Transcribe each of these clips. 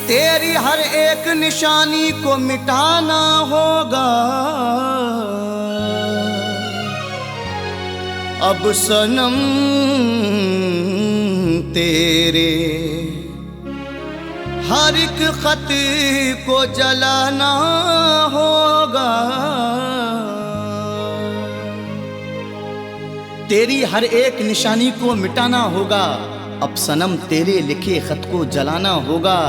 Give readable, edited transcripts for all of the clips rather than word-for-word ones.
तेरी हर एक निशानी को मिटाना होगा। अब सनम तेरे हर एक खत को जलाना होगा। तेरी हर एक निशानी को मिटाना होगा। अब सनम तेरे लिखे खत को जलाना होगा।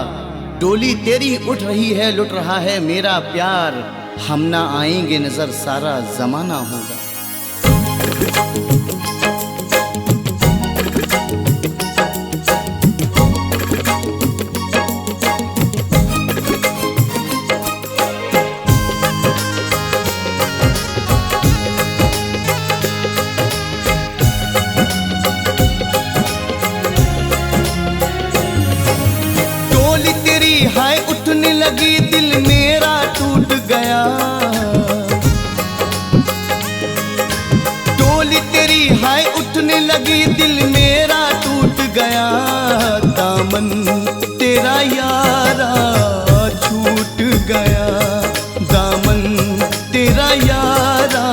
डोली तेरी उठ रही है, लुट रहा है मेरा प्यार। हम ना आएंगे नजर सारा जमाना होगा। हाय उठने लगी दिल मेरा टूट गया। डोली तेरी हाय उठने लगी दिल मेरा टूट गया। दामन तेरा यारा छूट गया। दामन तेरा यारा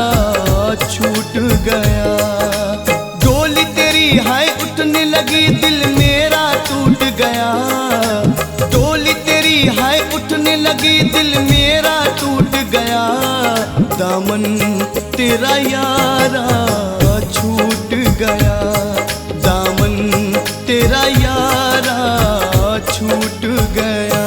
छूट गया। डोली तेरी हाय उठने लगी दिल मेरा टूट गया। डोली तेरी हाय उठने लगी दिल मेरा टूट गया। दामन तेरा यारा छूट गया। दामन तेरा यारा छूट गया।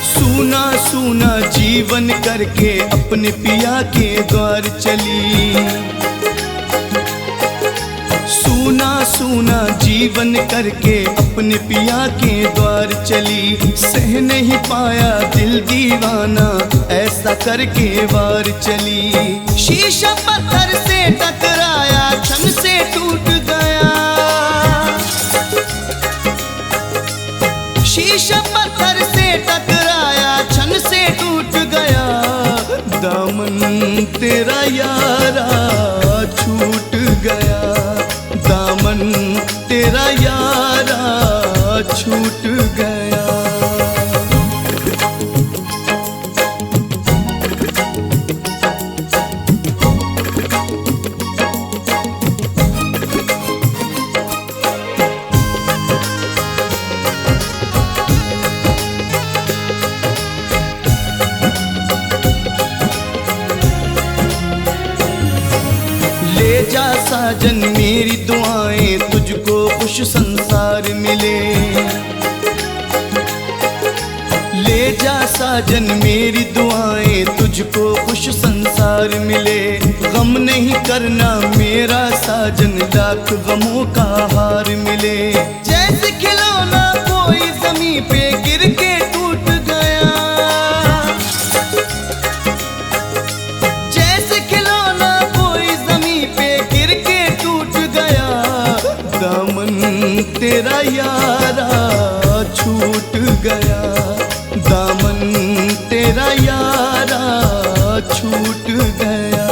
सूना सूना जीवन करके अपने पिया के द्वार चली। सूना सूना जीवन करके अपने पिया के द्वार चली। सह नहीं पाया दिल दीवाना ऐसा करके वार चली। शीशा पत्थर से टकराया क्षण से टूट गया। शीशा पत्थर से टकराया क्षण से टूट गया। दामन तेरा यारा छूट गया। दामन तेरा यारा छूट गया। ले जा साजन मेरी दुआएं तुझको खुश संसार मिले। ले जा साजन मेरी दुआएं तुझको खुश संसार मिले। गम नहीं करना मेरा साजन लाख गमों का हार मिले। जैसे खिलौना कोई जमीन पे गिर के टूट गया। जैसे खिलौना कोई जमीन पे गिर के टूट गया। दामन तेरा यारा छूट गया। दामन तेरा यारा छूट गया।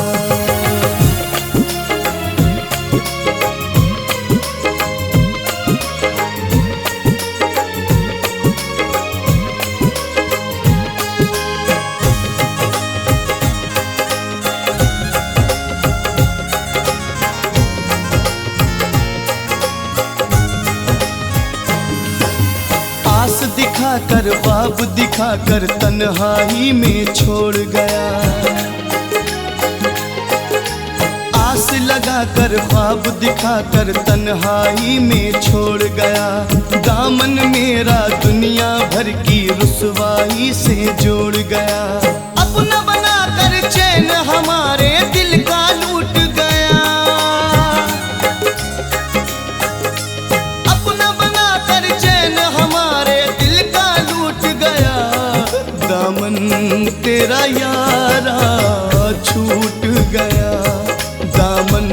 दिखाकर ख्वाब दिखाकर तन्हाई में छोड़ गया। आस लगाकर ख्वाब दिखाकर तन्हाई में छोड़ गया। दामन मेरा दुनिया भर की रुसवाई से जोड़ गया। अपना बनाकर चैन हमारे दिल का लूट गया। अपना बनाकर चैन हमारे दिल का लूट गया। दामन तेरा यारा छूट गया। दामन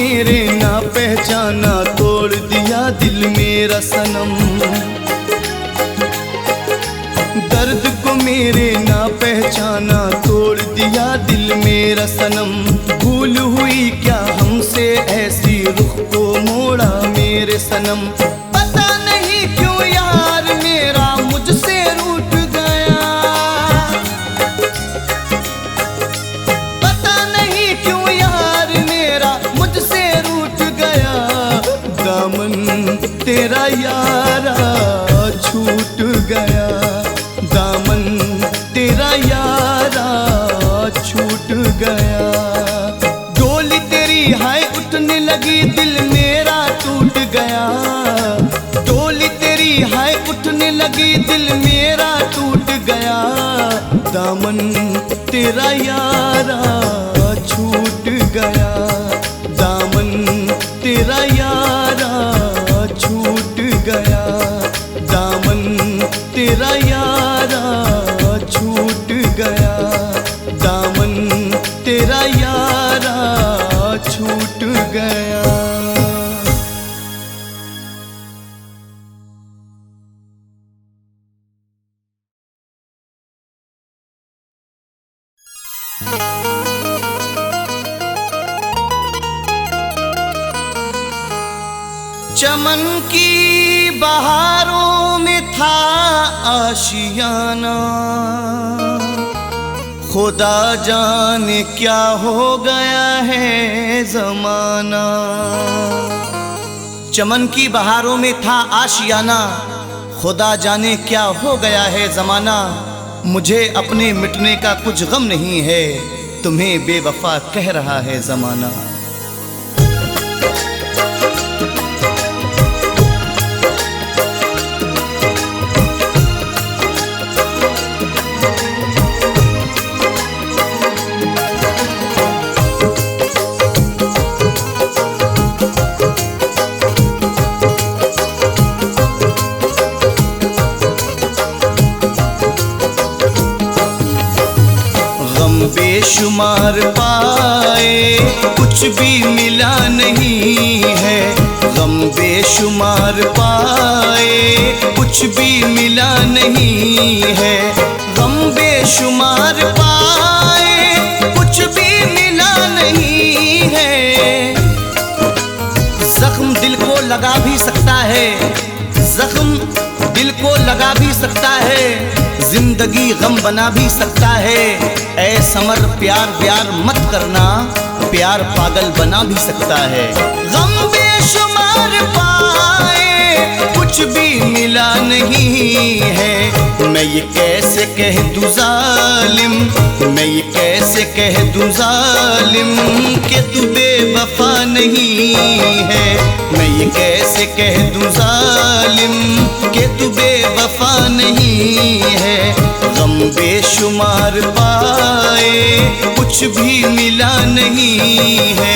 मेरे ना पहचाना, तोड़ दिया दिल मेरा सनम। दर्द को मेरे ना पहचाना, तोड़ दिया दिल मेरा सनम। भूल हुई क्या हमसे ऐसी, रुख को मोड़ा मेरे सनम। पता नहीं क्यों यार मेरा मुझसे रूठ गया, पता नहीं क्यों यार मेरा मुझसे रूठ गया। दामन तेरा यारा छूट गया, दामन तेरा यारा छूट गया। डोली तेरी हाय उठने लगी, दिल मेरा टूट गया। डोली तेरी हाय उठने लगी, दिल मेरा टूट गया। दामन तेरा यारा छूट गया, दामन तेरा यारा छूट गया। दामन तेरा यारा छूट गया, दामन तेरा यारा छूट गया। चमन की बहारों में था आशियाना, खुदा जाने क्या हो गया है जमाना। चमन की बहारों में था आशियाना, खुदा जाने क्या हो गया है जमाना। मुझे अपने मिटने का कुछ गम नहीं है, तुम्हें बेवफा कह रहा है जमाना। बेशुमार पाए कुछ भी मिला नहीं है, गम बेशुमार पाए कुछ भी मिला नहीं है। गम बेशुमार पाए कुछ भी मिला नहीं है। जख्म दिल को लगा भी सकता है, जख्म दिल को लगा भी सकता है, जिंदगी गम बना भी सकता है। ऐ समर प्यार प्यार मत करना, प्यार पागल बना भी सकता है। गम बेशुमार पाए कुछ भी मिला नहीं है। मैं ये कैसे कह दूं जालिम, मैं ये कैसे कह दूं जालिम कि तू बेवफा नहीं है। मैं ये कैसे कह दूं जालिम कि तू बेवफा नहीं है। गम बेशुमार पाए कुछ भी मिला नहीं है।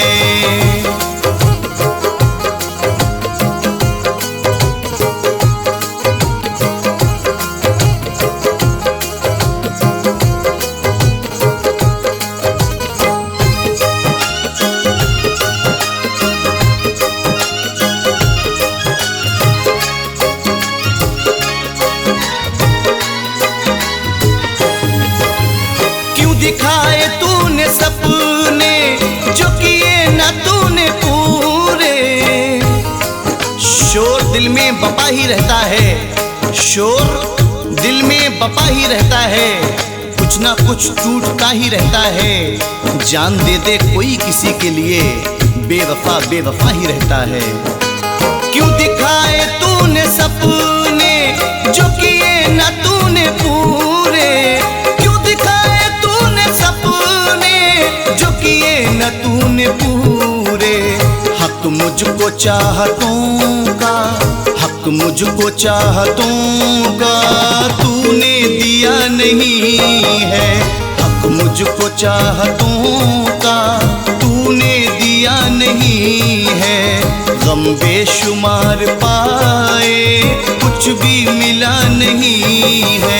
दिखाए तूने सपने जो किए ना तूने पूरे। शोर दिल में बपा ही रहता है, शोर दिल में बपा ही रहता है। कुछ ना कुछ टूटता ही रहता है। जान दे दे कोई किसी के लिए, बेवफा बेवफा ही रहता है। क्यों दिखाए तूने सपने जो किए ना तूने पूरे। जो किए न तूने पूरे। हक मुझको चाहतों का, हक मुझको चाहतों का तूने दिया नहीं है। हक मुझको चाहतों का तूने दिया नहीं है। गम बेशुमार पाए कुछ भी मिला नहीं है।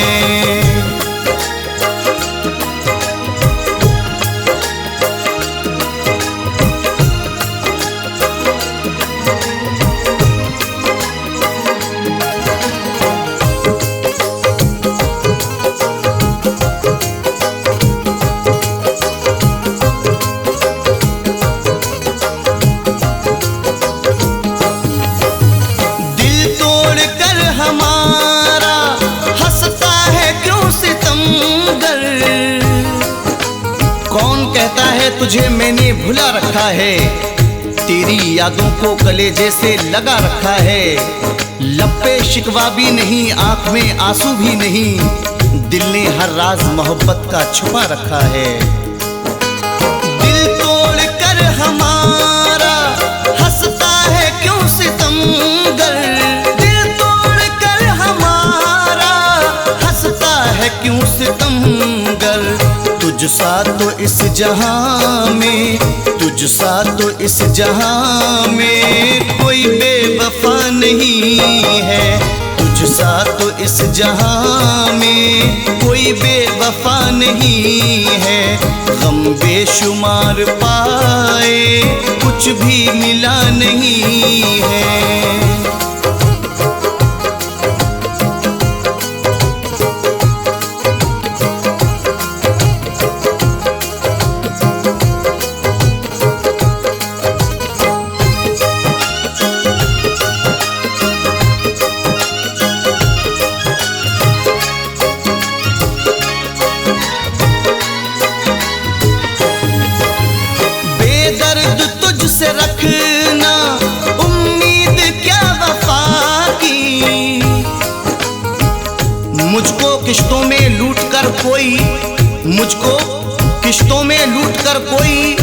तुझे मैंने भुला रखा है, तेरी यादों को कलेजे से लगा रखा है। लब पे शिकवा भी नहीं, आंख में आंसू भी नहीं, दिल ने हर राज मोहब्बत का छुपा रखा है। दिल तोड़ कर हमारा हंसता है क्यों सितमगर, दिल तोड़ कर हमारा हंसता है क्यों सितमगर। तुझ सा तो इस जहां में, तुझ सा तो इस जहां में कोई बेवफा नहीं है। तुझ सा तो इस जहां में कोई बेवफा नहीं है। गम बेशुमार पाए कुछ भी मिला नहीं है। तुझसे रखना उम्मीद क्या वफा की, मुझको किश्तों में लूट कर कोई, मुझको किश्तों में लूट कर कोई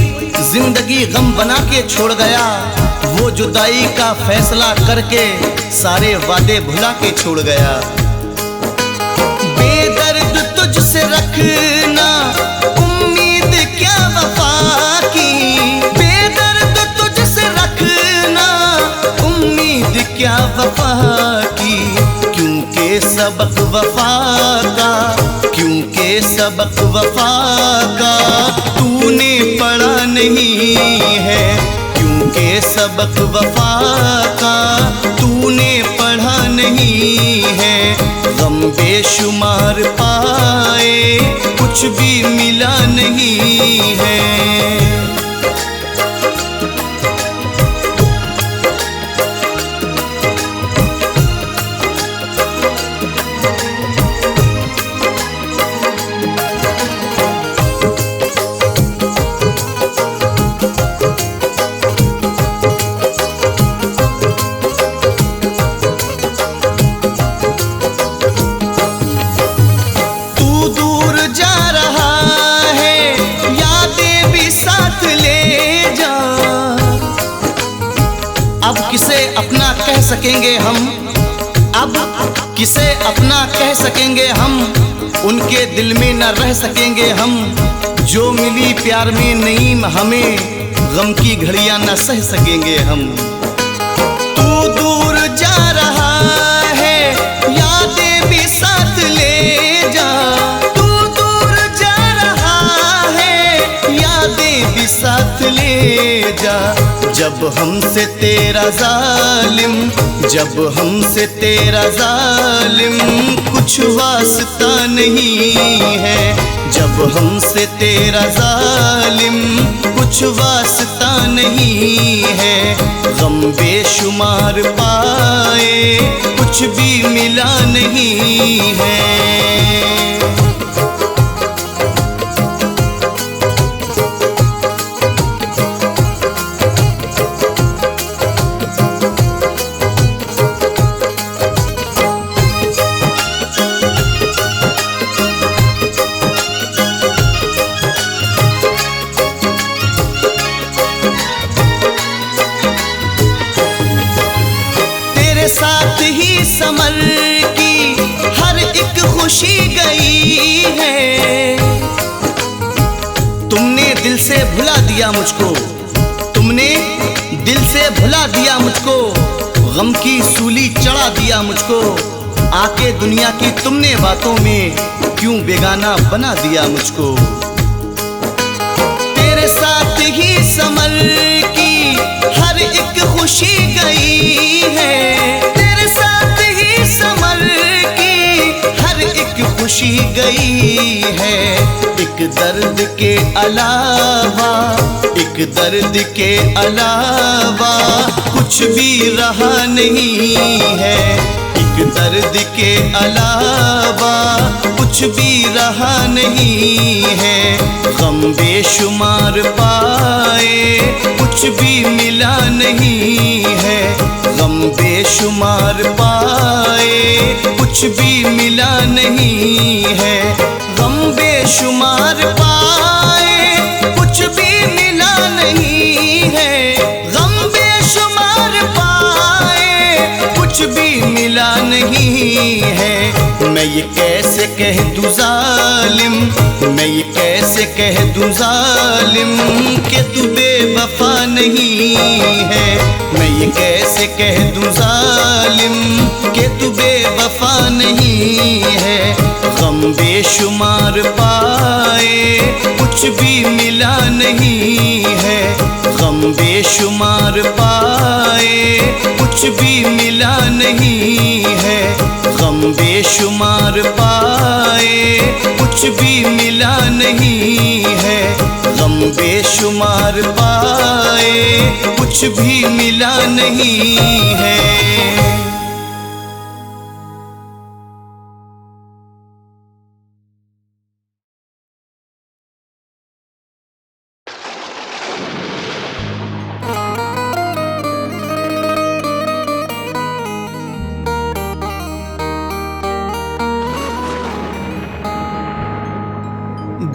जिंदगी गम बना के छोड़ गया। वो जुदाई का फैसला करके सारे वादे भुला के छोड़ गया। बेदर्द तुझसे रखना उम्मीद क्या वफा की, क्या वफा की। क्योंकि सबक वफा का, क्योंकि सबक वफा का तूने पढ़ा नहीं है। क्योंकि सबक वफा का तूने पढ़ा नहीं है। गम बेशुमार पाए कुछ भी मिला नहीं है। अब किसे अपना कह सकेंगे हम, अब किसे अपना कह सकेंगे हम, उनके दिल में न रह सकेंगे हम। जो मिली प्यार में नईम हमें, गम की घड़ियां न सह सकेंगे हम। तू दूर जा रहा है यादें भी साथ ले जा, तू दूर जा रहा है यादें भी साथ ले जा। जब हमसे तेरा जालिम, जब हमसे तेरा जालिम कुछ वास्ता नहीं है। जब हमसे तेरा जालिम कुछ वास्ता नहीं है। गम बेशुमार पाए कुछ भी मिला नहीं है। साथ ही समर की हर एक खुशी गई है। तुमने दिल से भुला दिया मुझको, तुमने दिल से भुला दिया मुझको। गम की सूली चढ़ा दिया मुझको। आके दुनिया की तुमने बातों में क्यों बेगाना बना दिया मुझको। तेरे साथ ही समर की हर एक खुशी गई है। तेरे साथ ही समर की हर एक खुशी गई है। एक दर्द के अलावा, एक दर्द के अलावा कुछ भी रहा नहीं है। एक इश्क दर्द के अलावा कुछ भी रहा नहीं है। गम बेशुमार पाए कुछ भी मिला नहीं है। गम बेशुमार पाए कुछ भी मिला नहीं है। गम बेशुमार पाए कुछ भी मिला नहीं है। गम बेशुमार पाए कुछ भी मिला नहीं है। मैं ये कैसे कह दूं जालिम, मैं ये कैसे कह दूं जालिम कि तू बेवफा नहीं है। मैं ये कैसे कह दूं जालिम कि तू बेवफा नहीं है। गम बेशुमार पाए कुछ भी मिला नहीं है। गम बेशुमार पाए कुछ भी मिला नहीं है। गम बेशुमार पाए कुछ भी मिला नहीं है। गम बेशुमार पाए कुछ भी मिला नहीं है।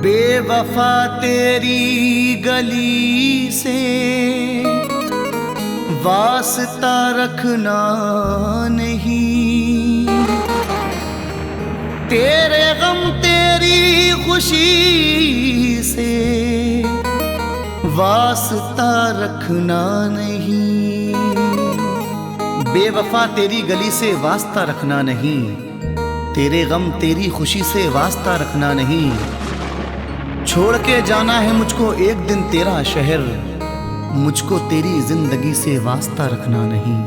बेवफा तेरी गली से वास्ता रखना नहीं। तेरे गम तेरी खुशी से वास्ता रखना नहीं। बेवफा तेरी गली से वास्ता रखना नहीं। तेरे गम तेरी खुशी से वास्ता रखना नहीं। छोड़ के जाना है मुझको एक दिन तेरा शहर, मुझको तेरी जिंदगी से वास्ता रखना नहीं।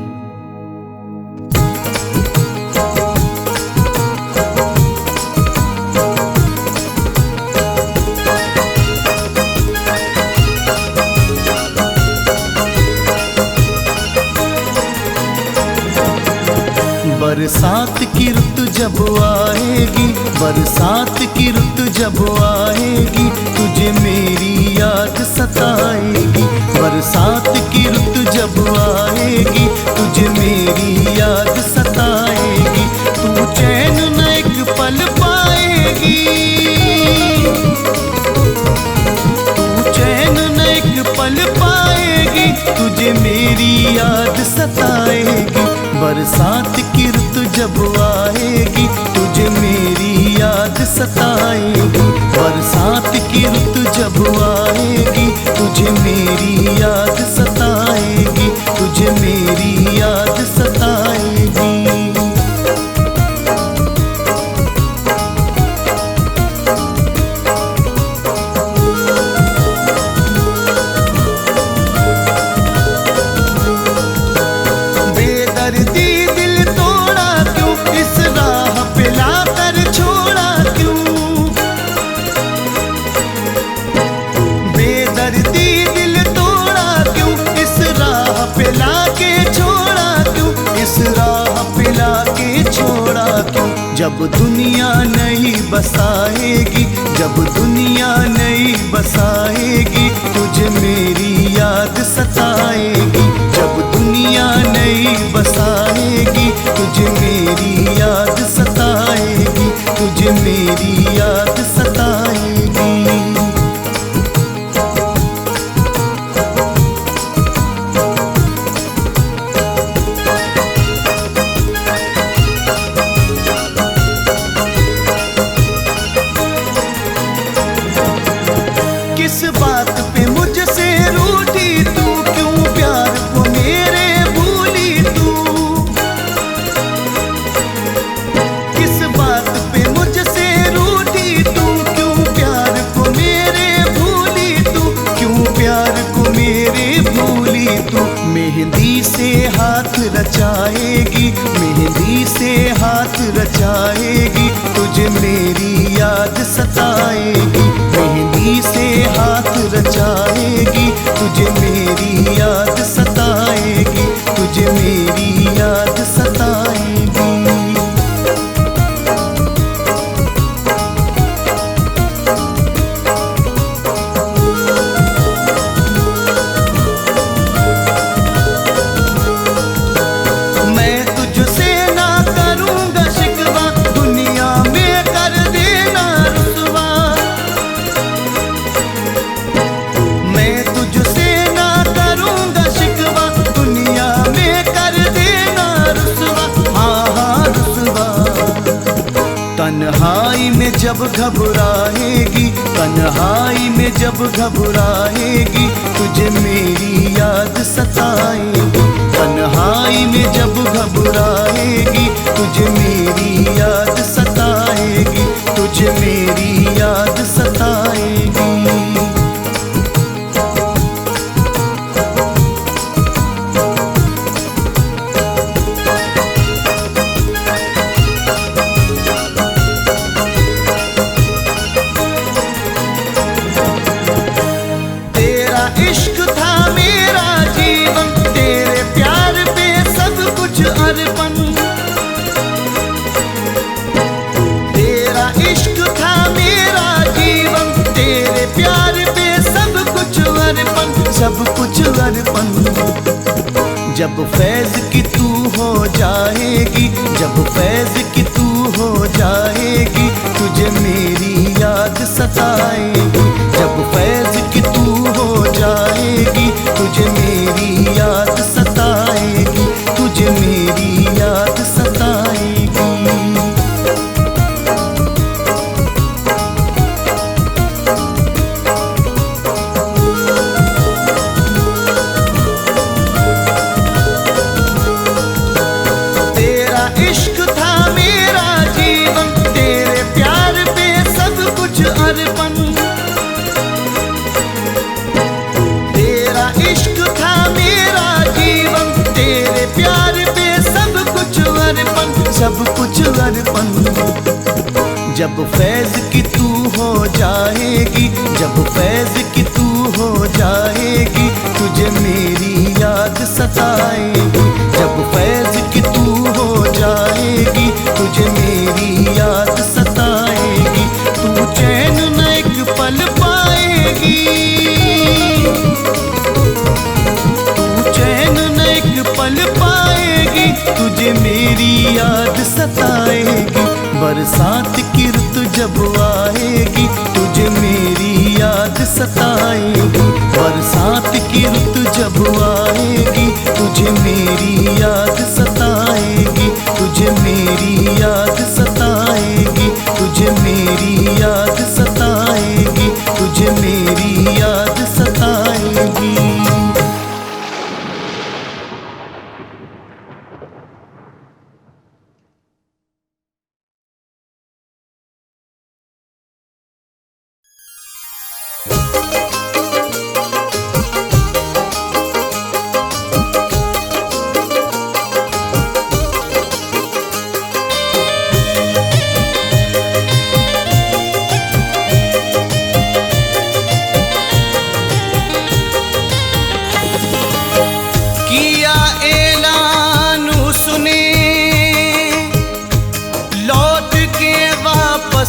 बरसात की रुत जब आएगी, बरसात की रुत जब आएगी, तुझे मेरी याद सताएगी। बरसात की रुत जब आएगी, तुझे मेरी याद सताएगी। तू चैन न एक पल पाएगी, तू चैन न एक पल पाएगी, तुझे मेरी याद सताएगी। बरसात की रुत जब आएगी, तुझे मेरी याद सताएगी। बरसात की रुत जब आएगी, तुझे मेरी याद सताएगी, तुझे मेरी याद सताएगी। जब दुनिया नहीं बसाएगी, जब दुनिया नहीं बसाएगी, तुझे मेरी याद सताएगी। जब दुनिया नहीं बसाएगी, तुझे मेरी याद सताएगी, तुझे मेरी याद सताएगी। किस बात पे मुझसे रूठी तू, क्यों प्यार को मेरे भूली तू। किस बात पे मुझसे रूठी तू, क्यों प्यार को मेरे भूली तू, क्यों प्यार को मेरे भूली तू। मेहंदी से हाथ रचाएगी, मेहंदी से हाथ रचाएगी, तुझे मेरी याद सताएगी। मेहंदी से हाथ रचाएगी, तुझे मेरी याद सताएगी, तुझे मेरी याद सताएगी। घबराएगी, तन्हाई में जब घबराएगी, तुझे मेरी याद सताएगी। तन्हाई में जब घबराएगी, तुझे मेरी याद सताएगी, तुझे मेरी याद सताएगी। इश्क था मेरा जीवन, तेरे प्यार पे सब कुछ अर्पण। तेरा इश्क था मेरा जीवन, तेरे प्यार पे सब कुछ अर्पण, सब कुछ अर्पण। जब फैज की तू हो जाएगी, जब फैज की तू हो जाएगी, तुझे मेरी याद सताएगी। जब फैज की तू हो जाएगी, तुझे मेरी याद सताएगी, तुझे मेरी याद सताएगी। तेरा इश्क था मेरा जीवन, तेरे प्यार पे सब कुछ अर्पण। इश्क था मेरा जीवन, तेरे प्यार पे सब कुछ अर्पण, सब कुछ अर्पण। जब फैज की तू हो जाएगी, जब फैज की तू हो जाएगी, तुझे मेरी याद सताएगी। जब फैज की तू हो जाएगी, तुझे मेरी याद सताएगी, तू चैन न एक पल पाएगी, पल पाएगी, तुझे मेरी याद सताएगी। बरसात की ऋतु जब आएगी, तुझे मेरी याद सताएगी। बरसात की ऋतु जब आएगी, तुझे मेरी याद सताएगी, तुझे मेरी याद सताएगी, तुझे मेरी याद सताएगी, तुझे मेरी याद सताएगी।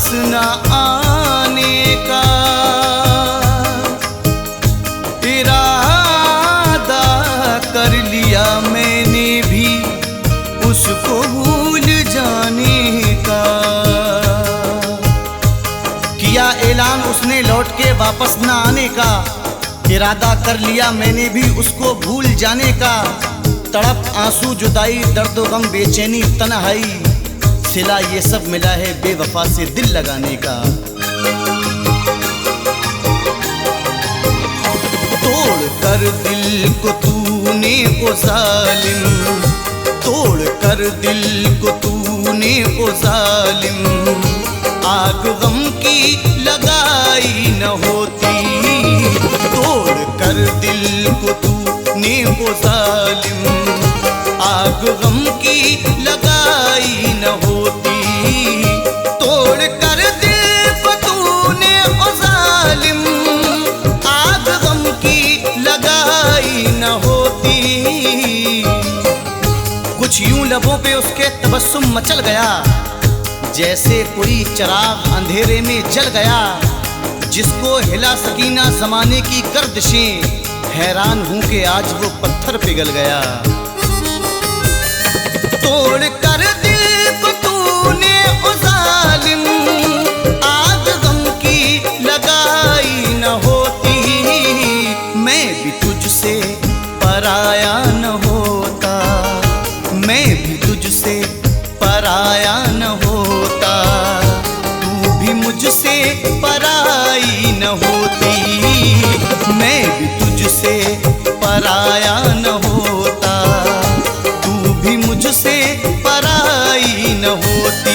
न आने का इरादा कर लिया मैंने भी, उसको भूल जाने का। किया ऐलान उसने लौट के वापस न आने का, इरादा कर लिया मैंने भी उसको भूल जाने का। तड़प आंसू जुदाई दर्द गम बेचैनी तन्हाई, सिला ये सब मिला है बेवफा से दिल लगाने का। तोड़ कर दिल को तूने ओ जालिम, तोड़ कर दिल को तूने ओ जालिम, आग गम की लगाई न होती। तोड़ कर दिल को तूने ओ जालिम, आग गम की लगाई न होती। तोड़ कर दिल को तूने ओ जालिम, आग गम की लगाई न होती। कुछ यूं लबों पे उसके तबस्सुम मचल गया, जैसे कोई चिराग अंधेरे में जल गया, जिसको हिला सकी ना ज़माने की गर्दिशें। हैरान हूं कि आज वो पत्थर पिघल गया। तोड़ कर दिल को तूने ओ जालिम, आग गम की लगाई न होती। मैं भी तुझसे पराया न होता, मैं भी तुझसे पराया न होता, तू भी मुझसे न होती, मैं भी तुझसे पराया न होता, तू भी मुझसे पराई न होती।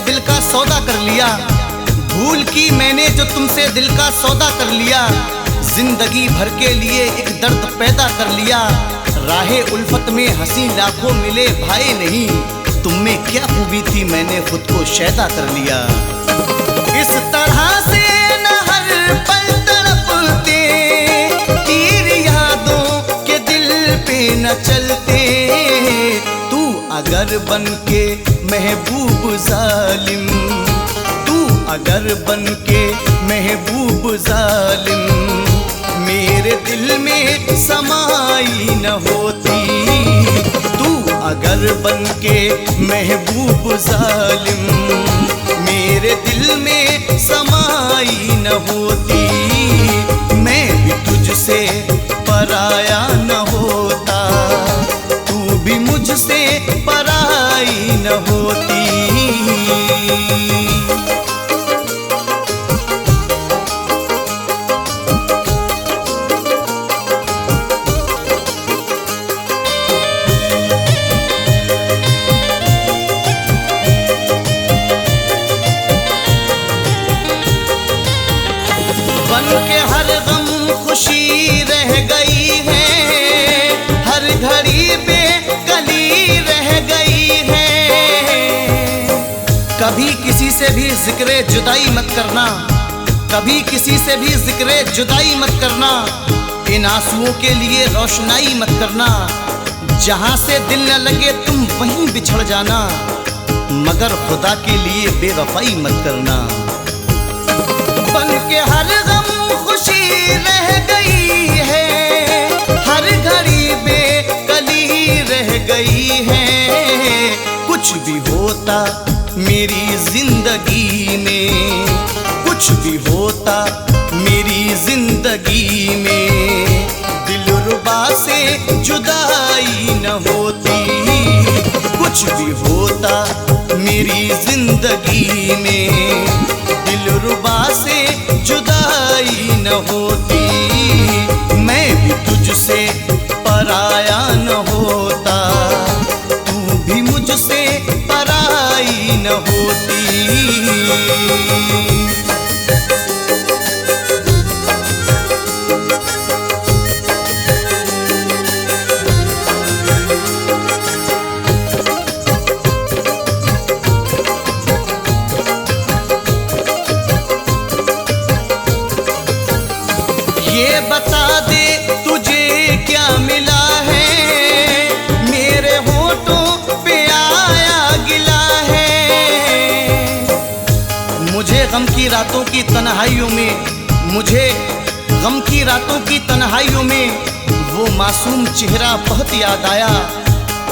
दिल का सौदा कर लिया, भूल की मैंने जो तुमसे दिल का सौदा कर लिया, जिंदगी भर के लिए एक दर्द पैदा कर लिया। राहे उल्फत में हंसी लाखों मिले भाई नहीं, तुम में क्या खूबी थी मैंने खुद को शैदा कर लिया। इस तरह से न हर पल तड़पते, तीर यादों के दिल पे न चलते, तू अगर बन के महबूब जालिम, तू अगर बन के महबूब जालिम, मेरे दिल में समाई न होती, तू अगर बन के महबूब जालिम, मेरे दिल में समाई न होती, मैं भी तुझसे पराया न होता, तू भी मुझसे पराई न होती। बन के हर गम खुशी रह गई है, हर घड़ी बेकली रह गई है। कभी किसी से भी जिक्रे जुदाई मत करना, कभी किसी से भी जिक्रे जुदाई मत करना, इन आंसुओं के लिए रोशनाई मत करना। जहां से दिल न लगे तुम वहीं बिछड़ जाना, मगर खुदा के लिए बेवफाई मत करना। बन के हर गम खुशी रह गई है, हर घड़ी बेकली रह गई है। कुछ भी होता मेरी जिंदगी में, कुछ भी होता मेरी जिंदगी में, दिलरुबा से जुदाई न होती। कुछ भी होता मेरी जिंदगी में, दिलरुबा से जुदाई न होती, मैं भी तुझसे पराया न होता, तू भी मुझसे पराई न होती। ये बता दे तुझे क्या मिला है, मेरे होठों पे आया गिला है। मुझे गम की रातों की तन्हाइयों में, मुझे गम की रातों की तन्हाइयों में वो मासूम चेहरा बहुत याद आया।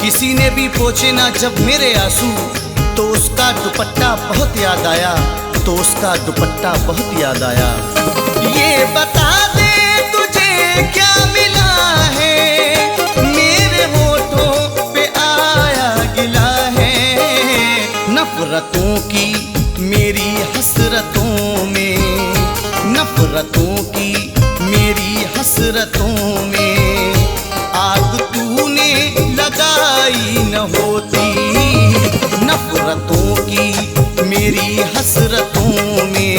किसी ने भी पोंछे ना जब मेरे आंसू, तो उसका दुपट्टा बहुत याद आया, तो उसका दुपट्टा बहुत याद आया। ये बता दे तुझे क्या मिला है, मेरे होठों पे आया गिला है। नफरतों की मेरी हसरतों में, नफरतों की मेरी हसरतों में, आग तूने लगाई न होती। नफरतों की मेरी हसरतों में,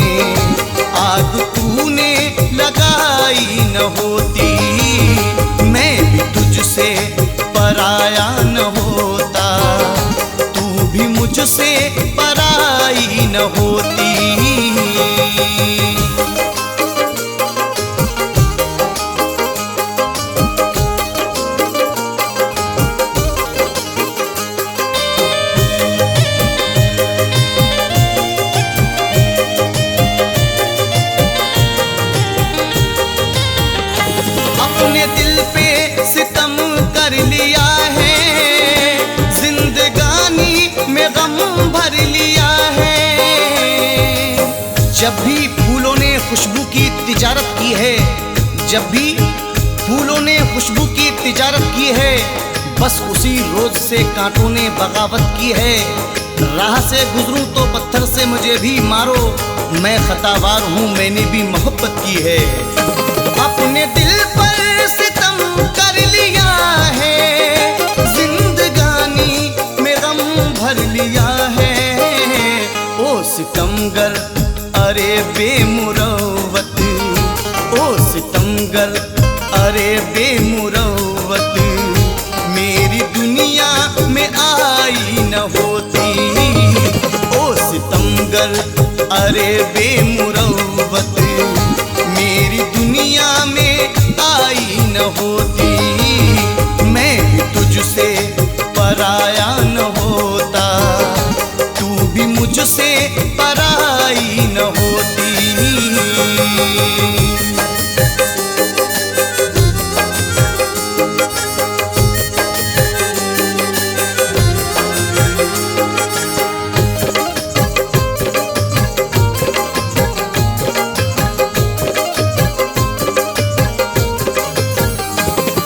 आग तूने लगाई न होती, मैं भी तुझसे पराया न होता, तू भी मुझसे पराई न होती। तुझसे सितम कर लिया है, जिंदगानी में गम भर लिया है। जब भी फूलों ने खुशबू की तिजारत की है, जब भी फूलों ने खुशबू की तिजारत की है, बस उसी रोज से कांटों ने बगावत की है। राह से गुजरूं तो पत्थर से मुझे भी मारो, मैं खतावार हूँ मैंने भी मोहब्बत की है। अपने दिल पर सितम कर लिया है, जिंदगानी में गम भर लिया है। ओ सितमगर अरे बेमुरव्वत, ओ सितमगर अरे बेमुरव्वत, मेरी दुनिया में आई न होती। ओ सितमगर अरे बेमुरव्वत, मेरी दुनिया में आई न होती। मैं भी तुझसे पराया न होता, तू भी मुझसे पराई न होती।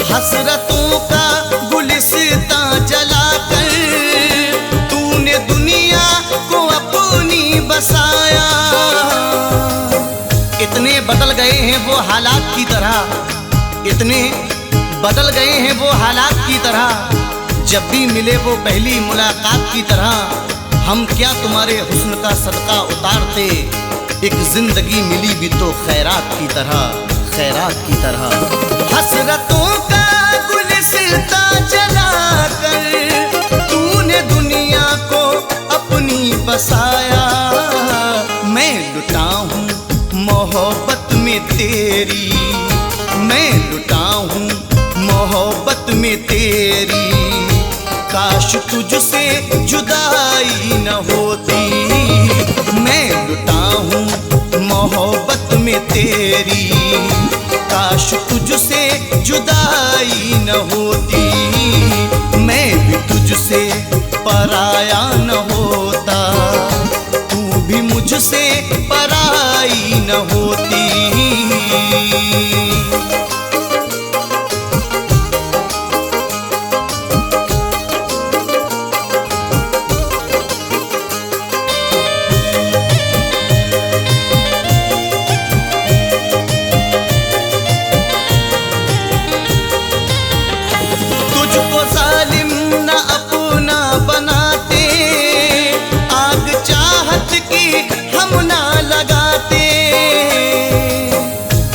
हसरतों का गुलिस्तां जलाकर तूने दुनिया को अपनी बसाया। इतने बदल गए हैं वो हालात की तरह, इतने बदल गए हैं वो हालात की तरह। जब भी मिले वो पहली मुलाकात की तरह, हम क्या तुम्हारे हुस्न का सदका उतारते। एक जिंदगी मिली भी तो खैरात की तरह, खैरात की तरह। हसरतों का गुलिस्तां जलाकर तूने दुनिया को अपनी बसाया। मैं लुटा हूँ मोहब्बत में तेरी, मैं लुटा हूँ मोहब्बत में तेरी। काश तुझसे जुदाई न होती। मैं लुटा हूँ मोहब्बत में तेरी, काश तुझसे जुदाई न होती। मैं भी तुझसे पराया न होता, तू भी मुझसे पराई न होती।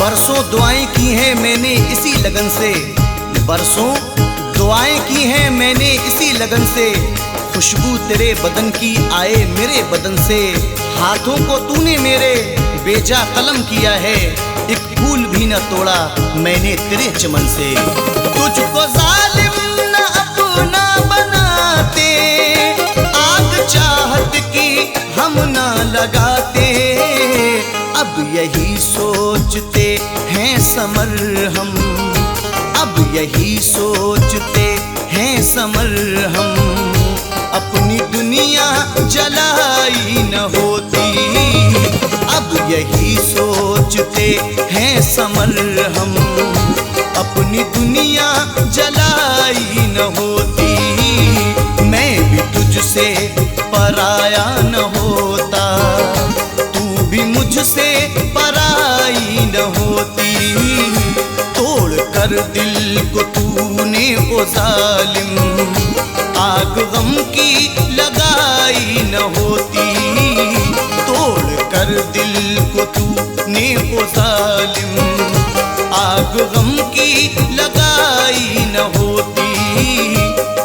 बरसों दुआएं की हैं मैंने इसी लगन से, बरसों दुआएं की हैं मैंने इसी लगन से। खुशबू तेरे बदन की आए मेरे बदन से। हाथों को तूने मेरे बेजा कलम किया है, एक फूल भी न तोड़ा मैंने तेरे चमन से। तुझको जालिम न अपना बनाते, आग चाहत की हम न लगाते। अब यही सोचते हैं समर हम, अब यही सोचते हैं समर हम। अपनी दुनिया जलाई न होती। अब यही सोचते हैं समर हम, अपनी दुनिया जलाई न होती। मैं भी तुझसे पराया न होता, भी मुझसे पराई न होती। तोड़ कर दिल को तूने ओ जालिम, आग गम की लगाई न होती। तोड़ कर दिल को तूने ओ जालिम, आग गम की लगाई न होती।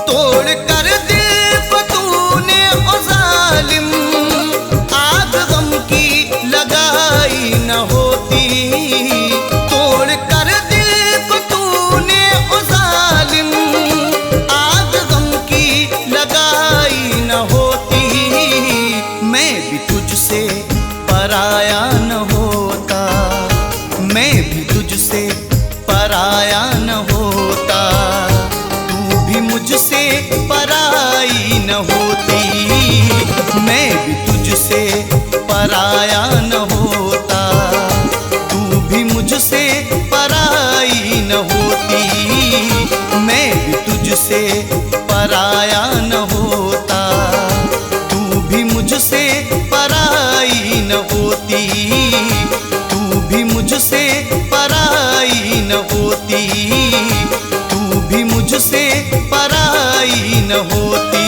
तोड़ कर दिल को तूने ओ जालिम, न होती। तोड़ कर दिल को तूने ओ जालिम, आग गम की लगाई न होती। मैं भी तुझसे पराया न होता, मैं भी तुझसे पराया न होता। मुझसे पराई न होती, मैं भी तुझसे पराया न होता। तू भी मुझसे पराई न होती, मैं भी तुझसे पराया न होता। तू भी मुझसे पराई न होती, तू भी मुझसे पराई न होती, तू भी मुझसे पराई न होती।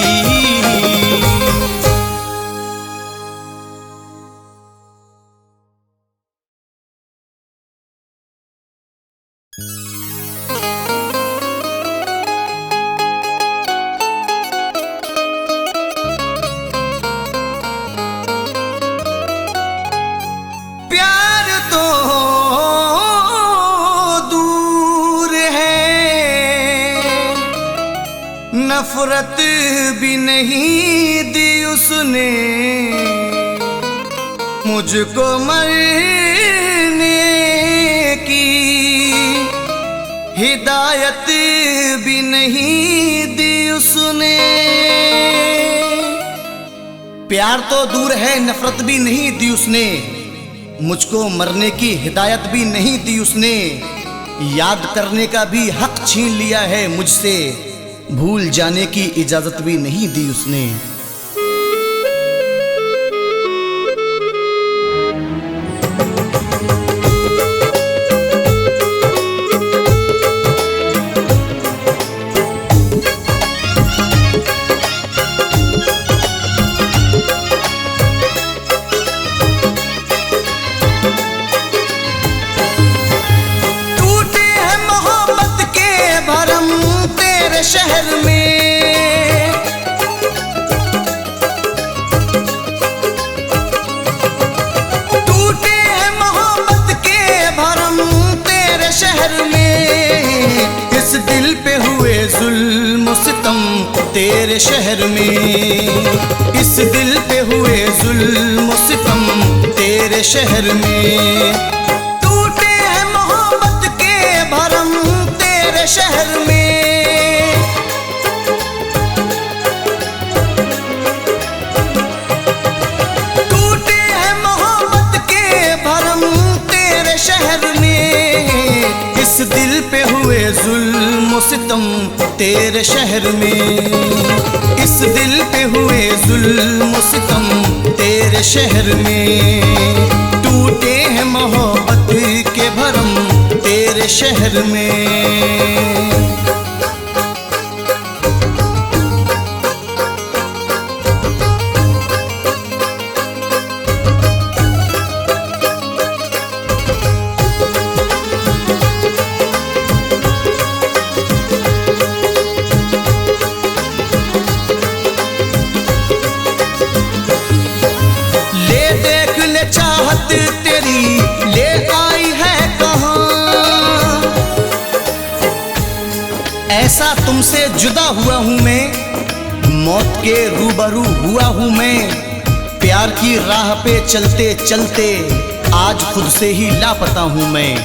प्यार तो दूर है, नफरत भी नहीं दी उसने मुझको मरने की, हिदायत भी नहीं दी उसने। प्यार तो दूर है, नफरत भी नहीं दी उसने, मुझको मरने की हिदायत भी नहीं दी उसने। याद करने का भी हक छीन लिया है मुझसे, भूल जाने की इजाजत भी नहीं दी उसने। शहर में टूटे हैं मोहब्बत के भरम तेरे शहर में। इस दिल पे हुए जुल्म सितम तेरे शहर में, इस दिल पे हुए जुल्म सितम तेरे शहर में। टूटे हैं मोहब्बत के भरम तेरे शहर में। इस दिल पे हुए जुल्म सितम तेरे शहर में, इस दिल पे हुए जुल्म सितम तेरे शहर में। टूटे हैं मोहब्बत के भरम तेरे शहर में। चाहत तेरी ले आई है कहाँ, ऐसा तुमसे जुदा हुआ हूँ मैं, मौत के रूबरू हुआ हूँ मैं। प्यार की राह पे चलते चलते आज खुद से ही लापता हूँ मैं।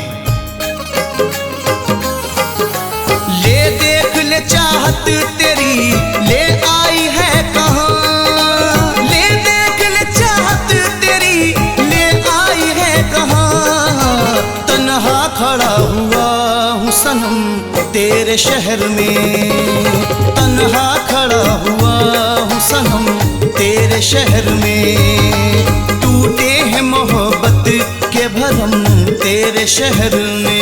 ले देख ले चाहत तेरी ले आई है कहाँ, खड़ा हुआ हूँ सनम तेरे शहर में, तन्हा खड़ा हुआ हूँ सनम तेरे शहर में। टूटे हैं मोहब्बत के भरम तेरे शहर में।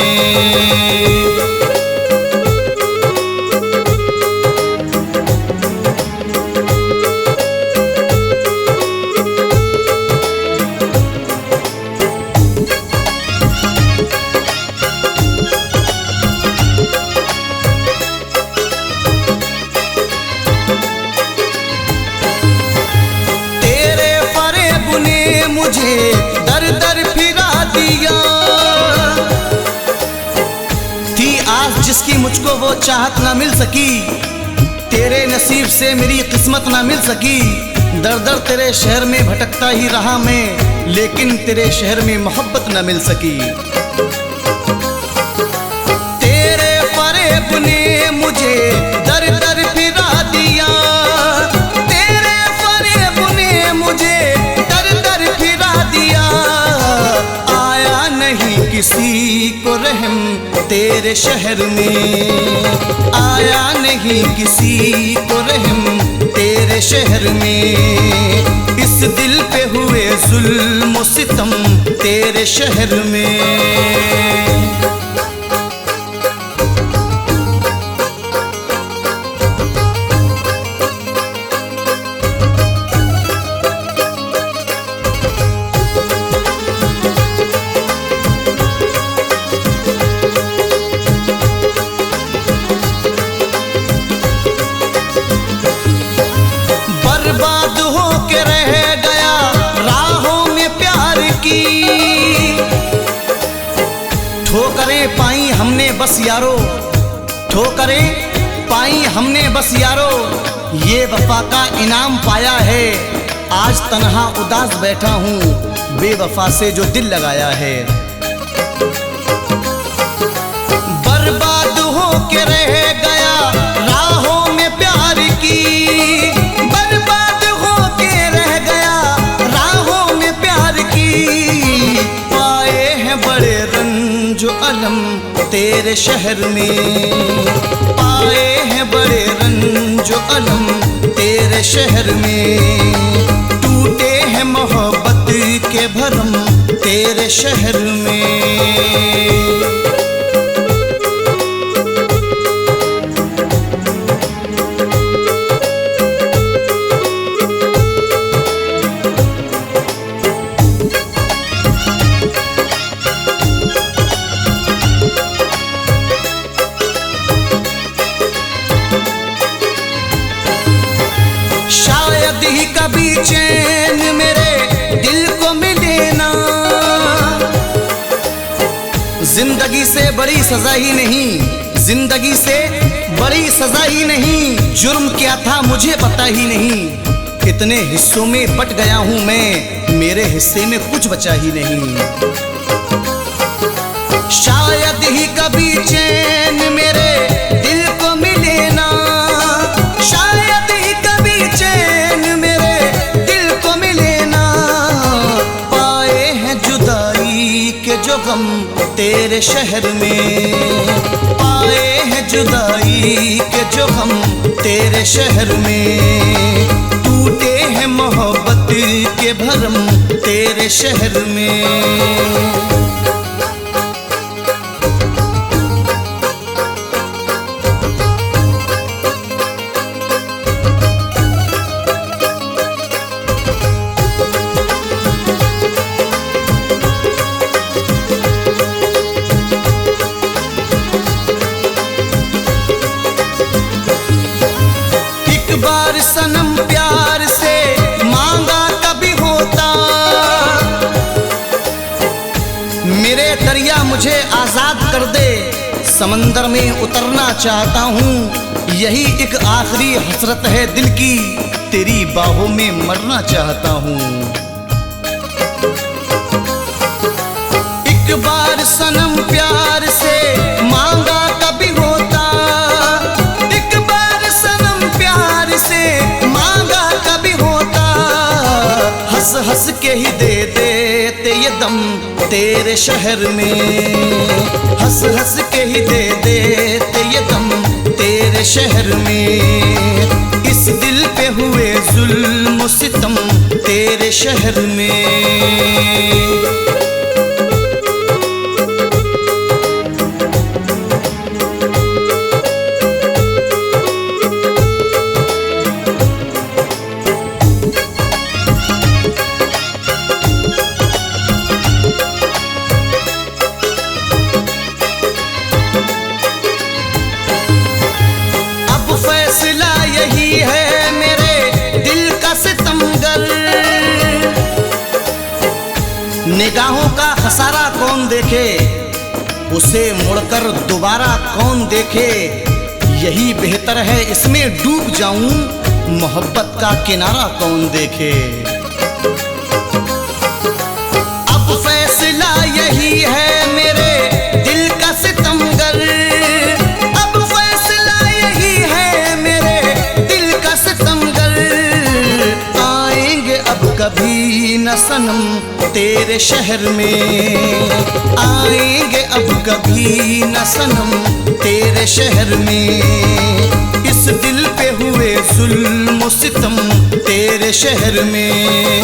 मुझे दर दर फिरा दिया थी आस जिसकी मुझको वो चाहत ना मिल सकी, तेरे नसीब से मेरी किस्मत ना मिल सकी। दर दर तेरे शहर में भटकता ही रहा मैं, लेकिन तेरे शहर में मोहब्बत ना मिल सकी। तेरे फरेब ने मुझे दर दर तेरे शहर में। आया नहीं किसी को रहम तेरे शहर में, इस दिल पे हुए जुल्म सितम तेरे शहर में। बर्बाद हो के रह गया राहों में प्यार की, ठोकरें पाई हमने बस यारो, ठोकरें पाई हमने बस यारो, ये वफा का इनाम पाया है। आज तन्हा उदास बैठा हूँ बेवफा से जो दिल लगाया है। बर्बाद हो के रह गया राहों में प्यार की, बर्बाद हो के रह गया राहों में प्यार की। पाए हैं बड़े रंज अलम तेरे शहर में, पाए हैं बड़े रंज अलम तेरे शहर में। टूटे हैं मोहब्बत के भरम तेरे शहर में। शायद ही कभी चैन मेरे दिल को मिले ना, जिंदगी से बड़ी सजा ही नहीं, जिंदगी से बड़ी सजा ही नहीं। जुर्म क्या था मुझे पता ही नहीं, कितने हिस्सों में बट गया हूं मैं, मेरे हिस्से में कुछ बचा ही नहीं। शायद ही कभी चैन मेरे दिल को मिले ना, शायद ही कभी चैन मेरे दिल को मिले ना। पाए हैं जुदाई के जो गम तेरे शहर में, पाए हैं जुदाई के जो गम तेरे शहर में। टूटे हैं मोहब्बत के भरम तेरे शहर में। बार सनम प्यार से मांगा कभी होता, मेरे दरिया मुझे आजाद कर दे, समंदर में उतरना चाहता हूँ। यही एक आखिरी हसरत है दिल की, तेरी बाहों में मरना चाहता हूँ। एक बार सनम प्यार से मांगा कभी होता, एक बार सनम प्यार से मांगा कभी होता। हंस हंस के ही दे देते ये दम तेरे शहर में, हंस हंस के ही दे देते ये दम तेरे शहर में। इस दिल पे हुए जुल्म सितम तेरे शहर में। फैसला यही है मेरे दिल का सितमगर, निगाहों का खसारा कौन देखे, उसे मुड़कर दोबारा कौन देखे। यही बेहतर है इसमें डूब जाऊं, मोहब्बत का किनारा कौन देखे। अब फैसला यही है मेरे दिल का सितमगर, अब फैसला यही है मेरे दिल का सितमगर। आएंगे अब कभी न सनम तेरे शहर में, आएंगे अब कभी न सनम तेरे शहर में। इस दिल पे हुए जुल्म सितम तेरे शहर में,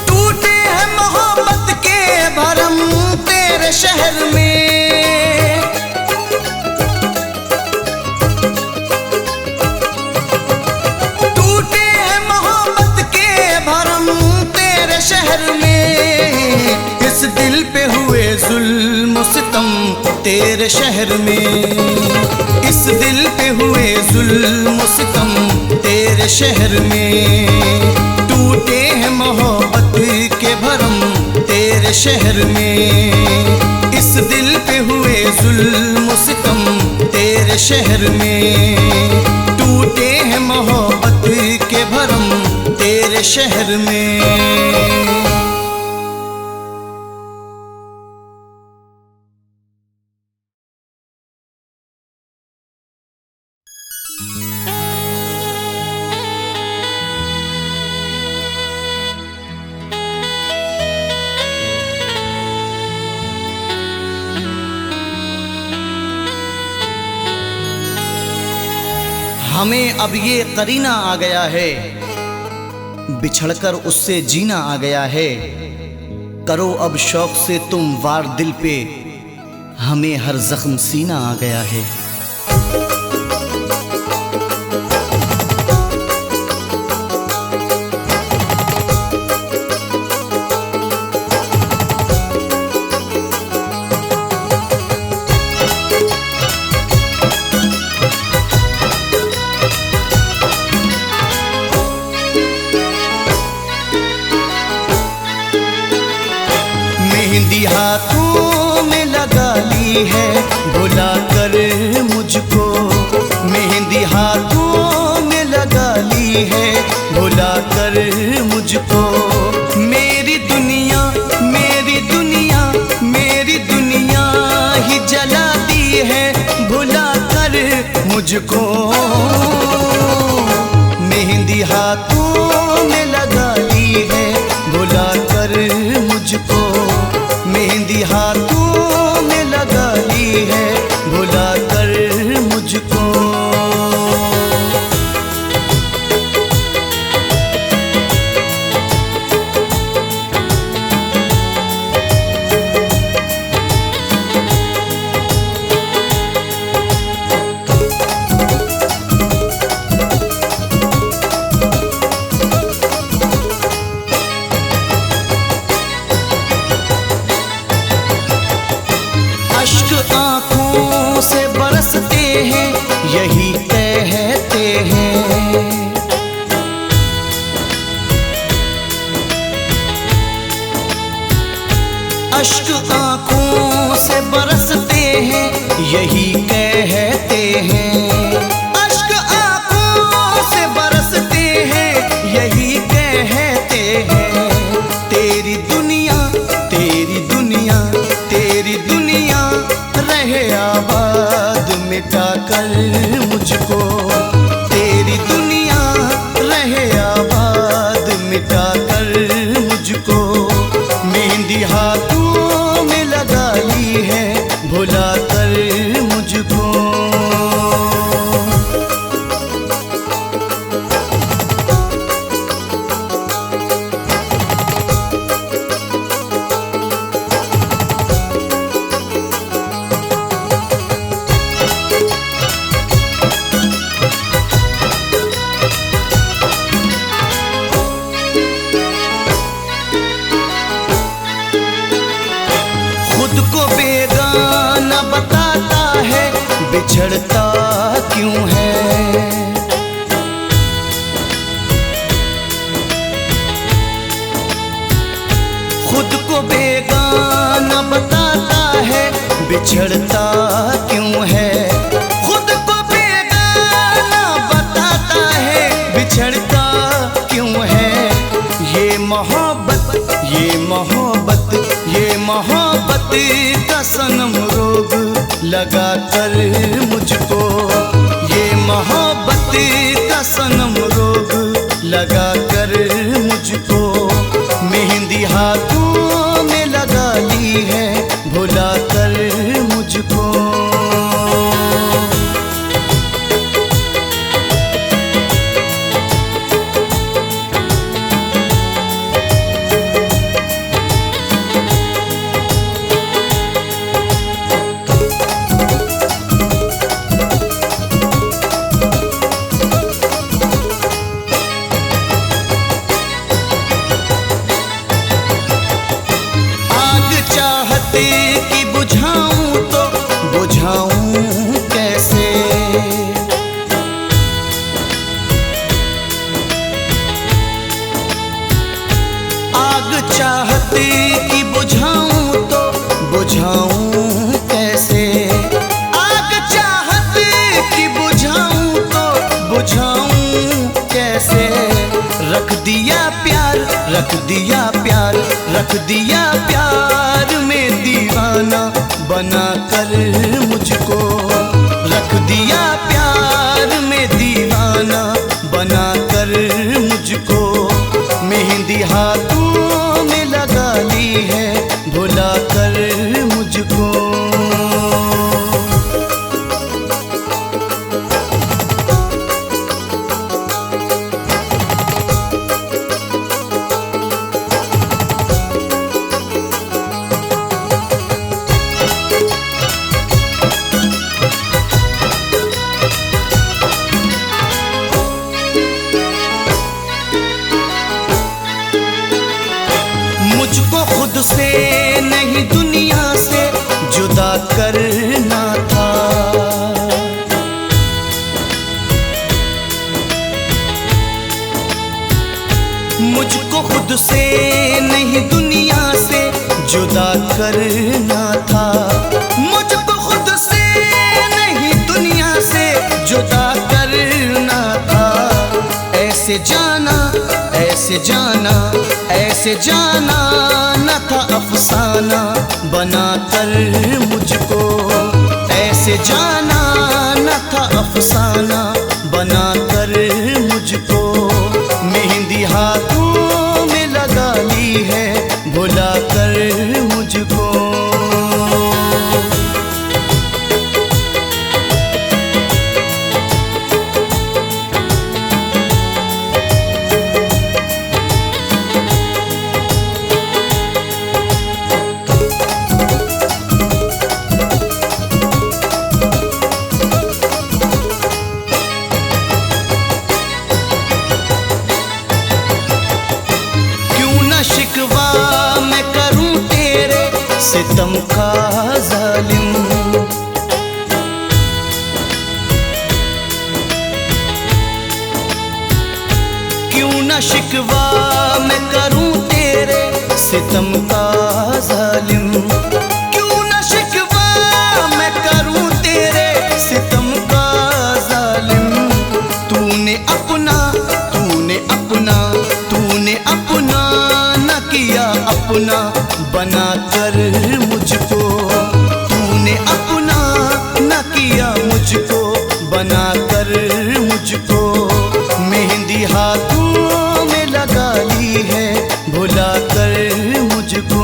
टूटे हैं मोहब्बत के भरम तेरे शहर में। शहर में इस दिल पे हुए जुल्म सितम तेरे शहर में, इस दिल पे हुए जुल्म सितम तेरे शहर में। टूटे हैं मोहब्बत के भरम तेरे शहर में, इस दिल पे हुए जुल्म सितम तेरे शहर में। टूटे हैं मोहब्बत के भरम तेरे शहर में। हमें अब ये करीना आ गया है, बिछड़कर उससे जीना आ गया है। करो अब शौक से तुम वार दिल पे, हमें हर जख्म सीना आ गया है। मेहंदी हाथों में लगा ली है भुला कर मुझको, मेहंदी हाथों में लगा ली है भुला कर मुझको। मेरी दुनिया मेरी दुनिया मेरी दुनिया ही जला दी है भुला कर मुझको। मेहंदी हाथों में लगा ली है भुला कर मुझको, मेहंदी हाथों में लगा ली है भुला कर मुझको। आंखों से बरसते हैं यही कहते हैं, अश्क आंखों से बरसते हैं यही कहते हैं, अश्क आंखों से बरसते हैं यही कहते हैं। तेरी दुनिया तेरी दुनिया तेरी दुनिया रहे आबाद मिटा कर मुझको, तेरी दुनिया रहे आबाद मिटा कर मुझको। मेहंदी हाथों में लगा ली है भुला कर मुझको। खुद को बेगाना बताता है बिछड़ता क्यों है, खुद को बेगाना बताता है बिछड़ता क्यों है, खुद को बेगाना बताता है बिछड़ता क्यों है। ये मोहब्बत ये मोहब्बत ये मोहब्बत का सनम रोग लगा कर मुझको, ये मोहब्बत का सनम रोग लगा कर मुझको। रख दिया प्यार, रख दिया प्यार में दीवाना बना कर मुझको, रख दिया प्यार में दीवाना बना कर मुझको। मेहंदी हाथों में लगा ली है भुला कर मुझको। मुझको खुद से नहीं दुनिया से जुदा करना था, मुझको खुद से नहीं दुनिया से जुदा करना था, मुझको खुद से नहीं दुनिया से जुदा करना था। ऐसे जाना, ऐसे जाना, ऐसे जाना न था अफसाना बना कर मुझको, ऐसे जाना न था अफसाना बना कर मुझको। मेहंदी हाथों में लगा ली है भुला कर मुझको। शिकवा मैं करूं तेरे सितम का जालिम, क्यों न शिकवा मैं करूं तेरे सितम का जालिम, क्यों न शिकवा मैं करूं तेरे सितम का जालिम। तूने अपना, तूने अपना, तूने अपना किया अपना बना कर मुझको, तूने अपना न किया मुझको बना कर मुझको। मेहंदी हाथों में लगा ली है भुला कर मुझको।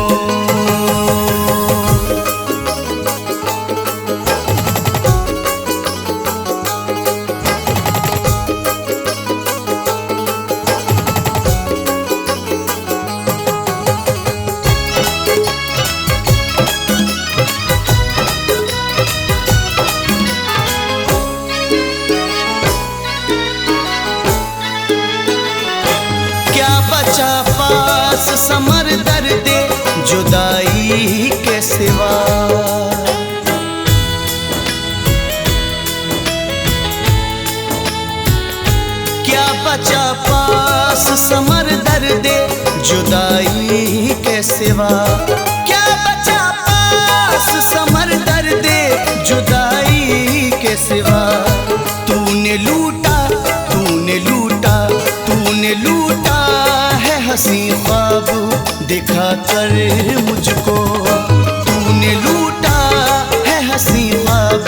बचा पास समर दर्दे जुदाई के सिवा, क्या बचा पास समर दर्दे जुदाई के सिवा, क्या बचा पास समर दर्दे जुदाई के सिवा। तूने लूटा, तूने लूटा, तूने लूटा हंसी ख्वाब दिखा कर मुझको, तूने लूटा है हंसी ख्वाब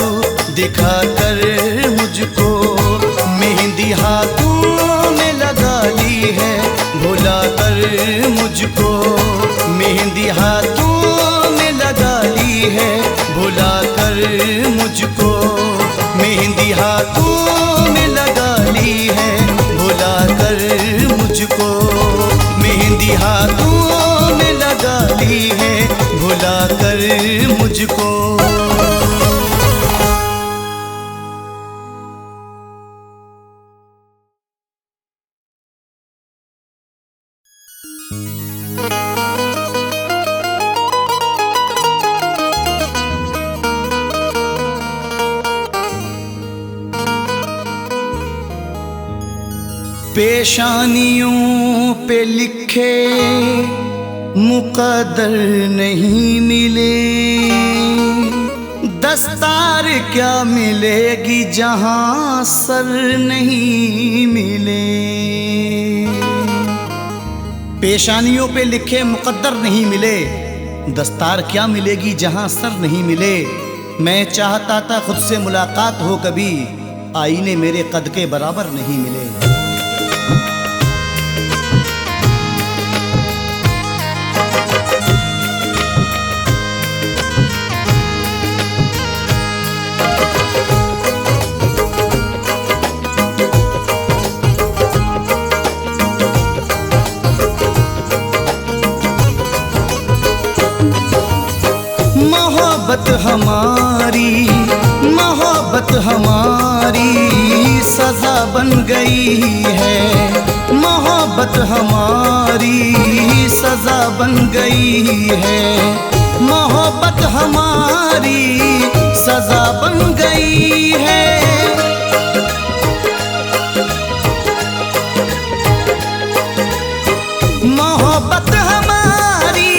दिखा कर मुझको। मेहंदी हाथों में लगा ली है भुला कर मुझको, मेहंदी हाथों में लगा ली है भुला कर मुझको। मेहंदी हाथों में लगा ली है भुला कर मुझको, मेहंदी हाथों में लगा ली है भुला कर मुझको। पेशानियों पे लिखे मुकद्दर नहीं मिले, दस्तार क्या मिलेगी जहां सर नहीं मिले। पेशानियों पे लिखे मुकद्दर नहीं मिले, दस्तार क्या मिलेगी जहां सर नहीं मिले। मैं चाहता था खुद से मुलाकात हो कभी, आईने मेरे कद के बराबर नहीं मिले। मोहब्बत हमारी सजा बन गई है। मोहब्बत हमारी सजा बन गई है। मोहब्बत हमारी सजा बन गई है। मोहब्बत हमारी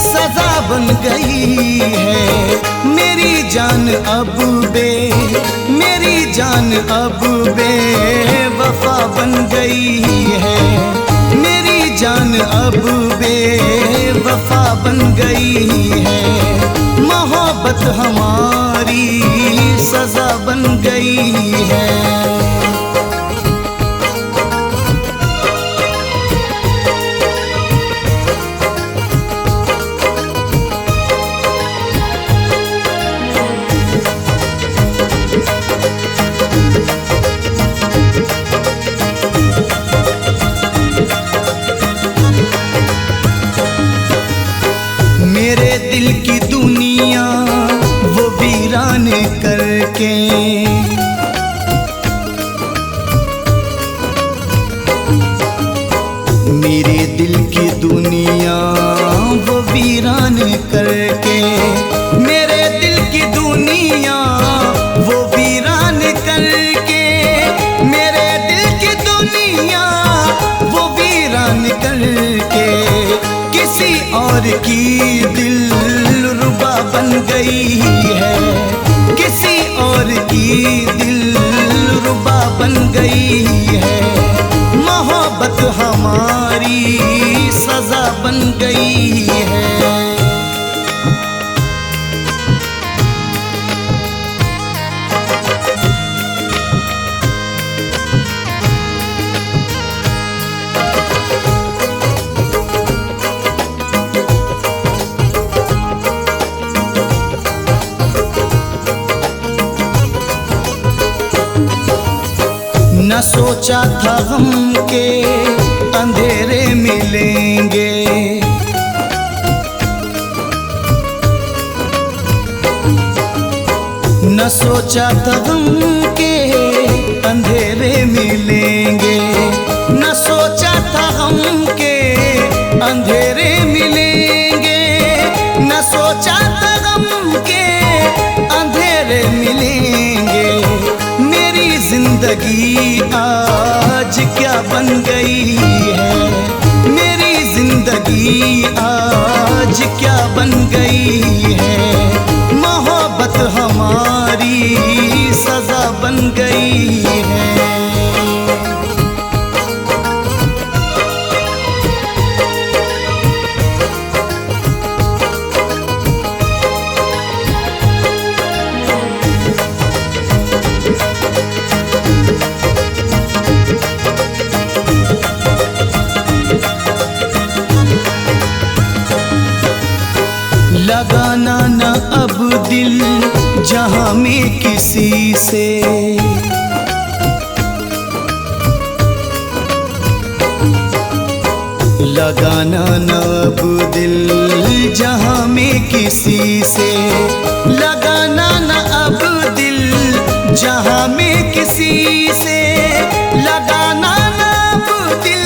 सजा बन गई है। मेरी जान अब बेवफा बन गई है। मेरी जान अब बेवफा बन गई है। मोहब्बत हमारी सजा बन गई है। मेरे दिल की दुनिया वो वीरान करके, मेरे दिल की दुनिया वो वीरान करके, मेरे दिल की दुनिया वो वीरान करके, मेरे दिल की दुनिया वो वीरान करके, किसी और की दिलरुबा बन गई है। किसी और की दिलरुबा बन गई है। मोहब्बत हमारी सजा बन गई है। न सोचा था हम के अंधेरे मिलेंगे, न सोचा था हम के अंधेरे मिलेंगे, न सोचा था हम के अंधेरे मिलेंगे, न सोचा था हम के अंधेरे मिलेंगे। मेरी जिंदगी आज क्या बन गई है। मेरी जिंदगी आज क्या बन गई है। मोहब्बत हमारी सजा बन गई है। लगाना न अब दिल जहां में किसी से, लगाना न अब दिल जहां में किसी से, लगाना न अब दिल जहां में किसी से, लगाना न अब दिल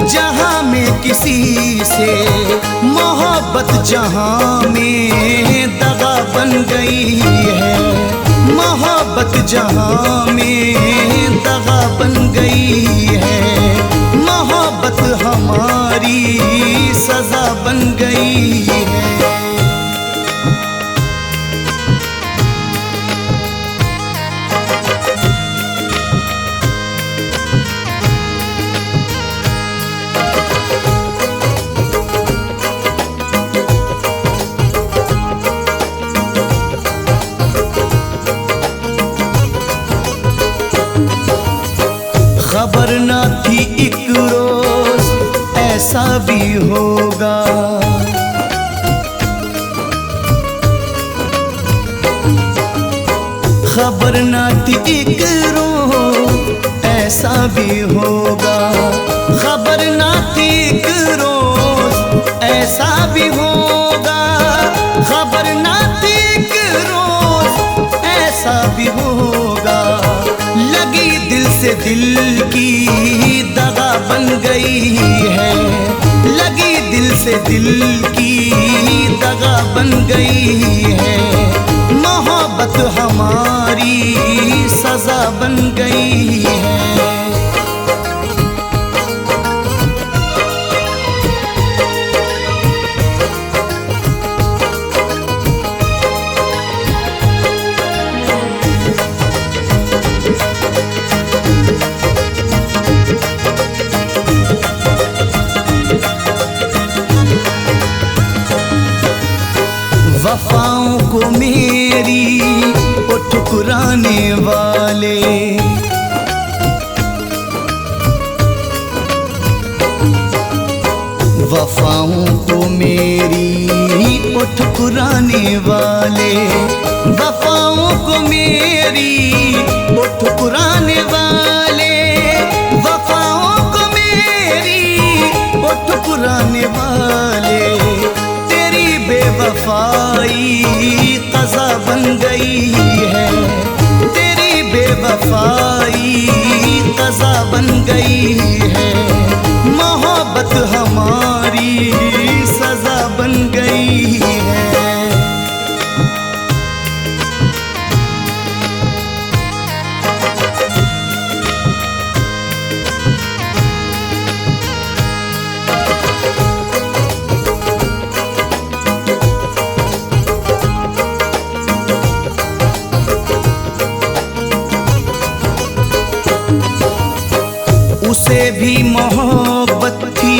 जहां में किसी से। मोहब्बत जहां में दगा बन गई है। मोहब्बत जहां में दगा बन गई है। मोहब्बत हमारी सजा बन गई है। ऐसा भी होगा। खबर ना थी एक रोज ऐसा भी होगा। खबर ना थी एक रोज ऐसा भी होगा। खबर ना थी एक रोज ऐसा भी होगा। लगी दिल से दिल की दगा बन गई है। लगी दिल से दिल की दगा बन गई है। मोहब्बत हमारी सजा बन गई है। वफाओं को मेरी वो ठुकराने वाले, वफाओं को मेरी वो ठुकराने वाले, वफाओं को मेरी वो ठुकराने वाले, वफाओं को मेरी वो ठुकराने वाले। बेवफाई क़ज़ा बन गई है। तेरी बेवफाई क़ज़ा बन गई है। मोहब्बत हमारी सज़ा बन गई है। उसे भी मोहब्बत थी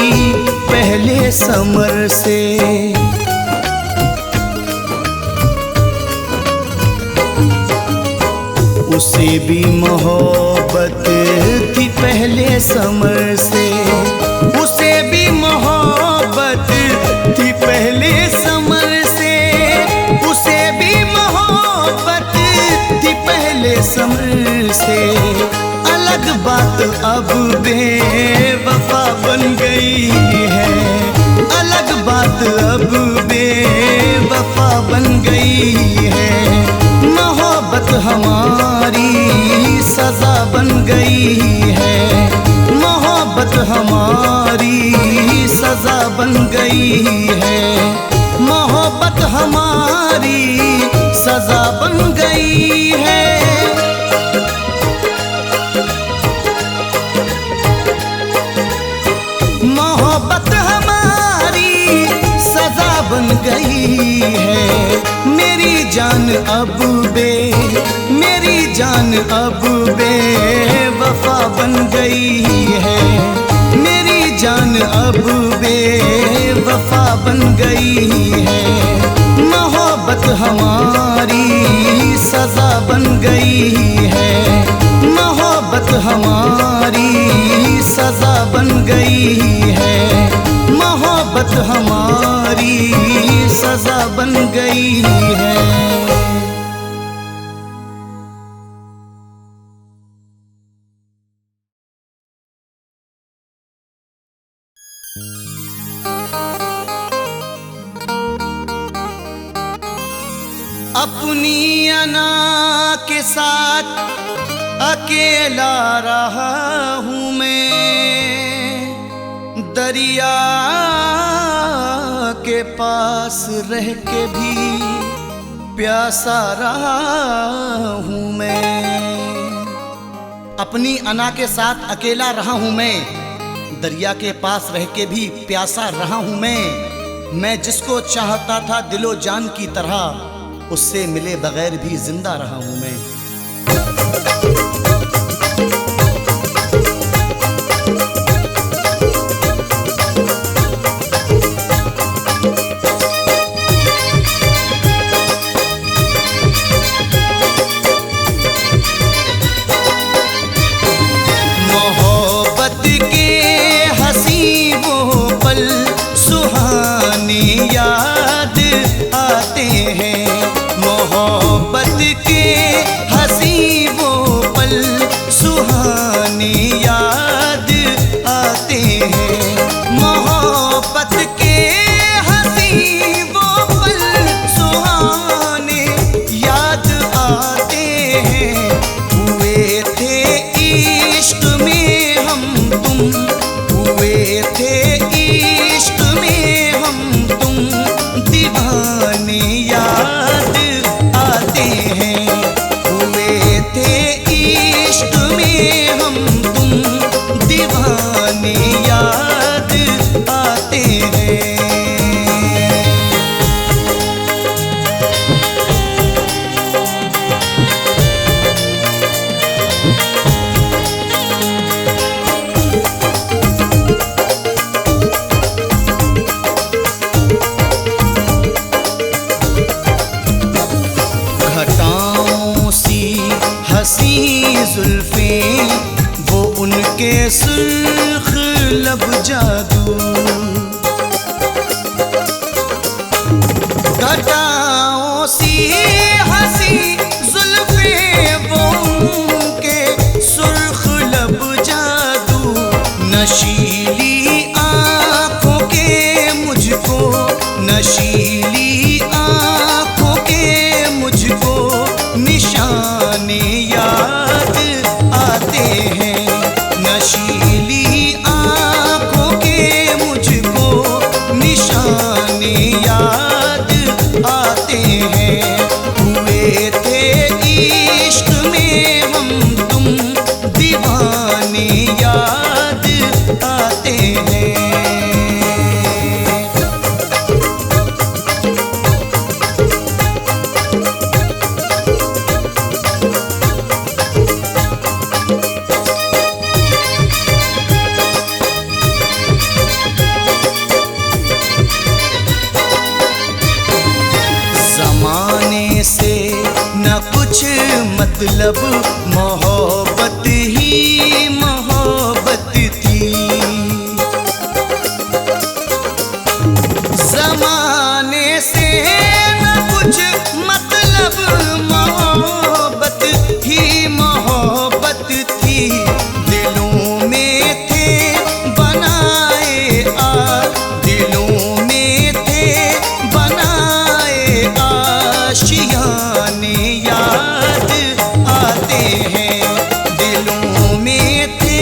पहले समर से। उसे भी मोहब्बत थी पहले समर से। उसे भी मोहब्बत थी पहले समर से। उसे भी मोहब्बत थी पहले समर से। अलग बात अब बेवफा बन गई है। अलग बात अब बेवफा बन गई है। मोहब्बत हमारी सजा बन गई है। मोहब्बत हमारी सजा बन गई है। मोहब्बत हमारी सजा बन गई है। मोहब्बत हमारी सजा बन गई है। मेरी जान अब मेरी जान अब बेवफा बन गई है। मेरी जान अब बेवफा बन गई है। मोहब्बत हमारी सजा बन गई है। मोहब्बत हमारी सजा बन गई है। मोहब्बत हमारी सजा बन गई है। अपनी अना के साथ अकेला रहा हूँ मैं। दरिया के पास रह के भी प्यासा रहा हूँ मैं। अपनी अना के साथ अकेला रहा हूँ मैं। दरिया के पास रह के भी प्यासा रहा हूँ मैं जिसको चाहता था दिलो जान की तरह, उससे मिले बगैर भी जिंदा रहा हूँ मैं। मोहब्बत के हंसी वो जुल्फें, वो उनके सुर्ख लब जादू। घटाओं सी हंसी जुल्फें, वो उनके सुर्ख लब जादू। नशीली आँखों के मुझको, नशीली आँखों के मुझको निशाने याद आते हैं। नशीली आँखों के मुझको निशाने याद आते हैं। हुए थे इश्क में हम तुम दीवाने, याद आते हैं। ज़माने से न कुछ मतलब, मोहब्बत ही मोहब्बत थी। ज़माने से न कुछ मतलब, मोहब्बत ही मोहब्बत थी। दिलों में थे बनाए दिलों में थे बनाए आशियाने, याद आते हैं। दिलों में थे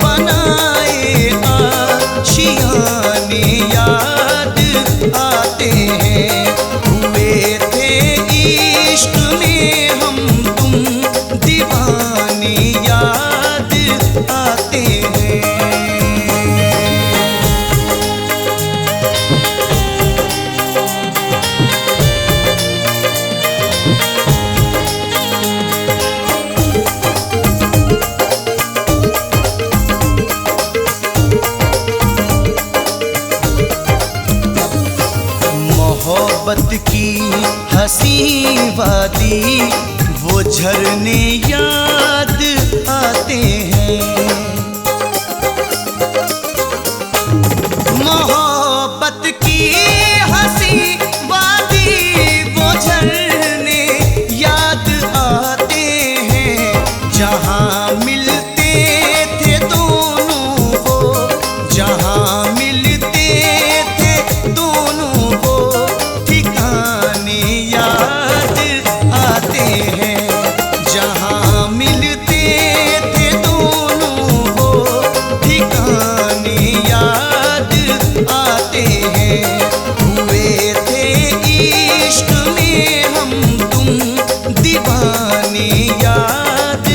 बनाए आशियाने, याद आते हैं। हुए थे इश्क में हम तुम दीवाने, याद आते हैं। मोहब्बत की हंसी वादी, वो झरने याद आते हैं। मोहब्बत की हंसी वादी, वो झरने याद आते हैं। जहाँ मिलते थे दोनों वो, जहाँ मिलते थे दोनों वो ठिकाने याद आते हैं। जहाँ मिलते थे दोनों वो ठिकाने याद आते हैं। हुए थे इश्क में हम तुम दीवाने, याद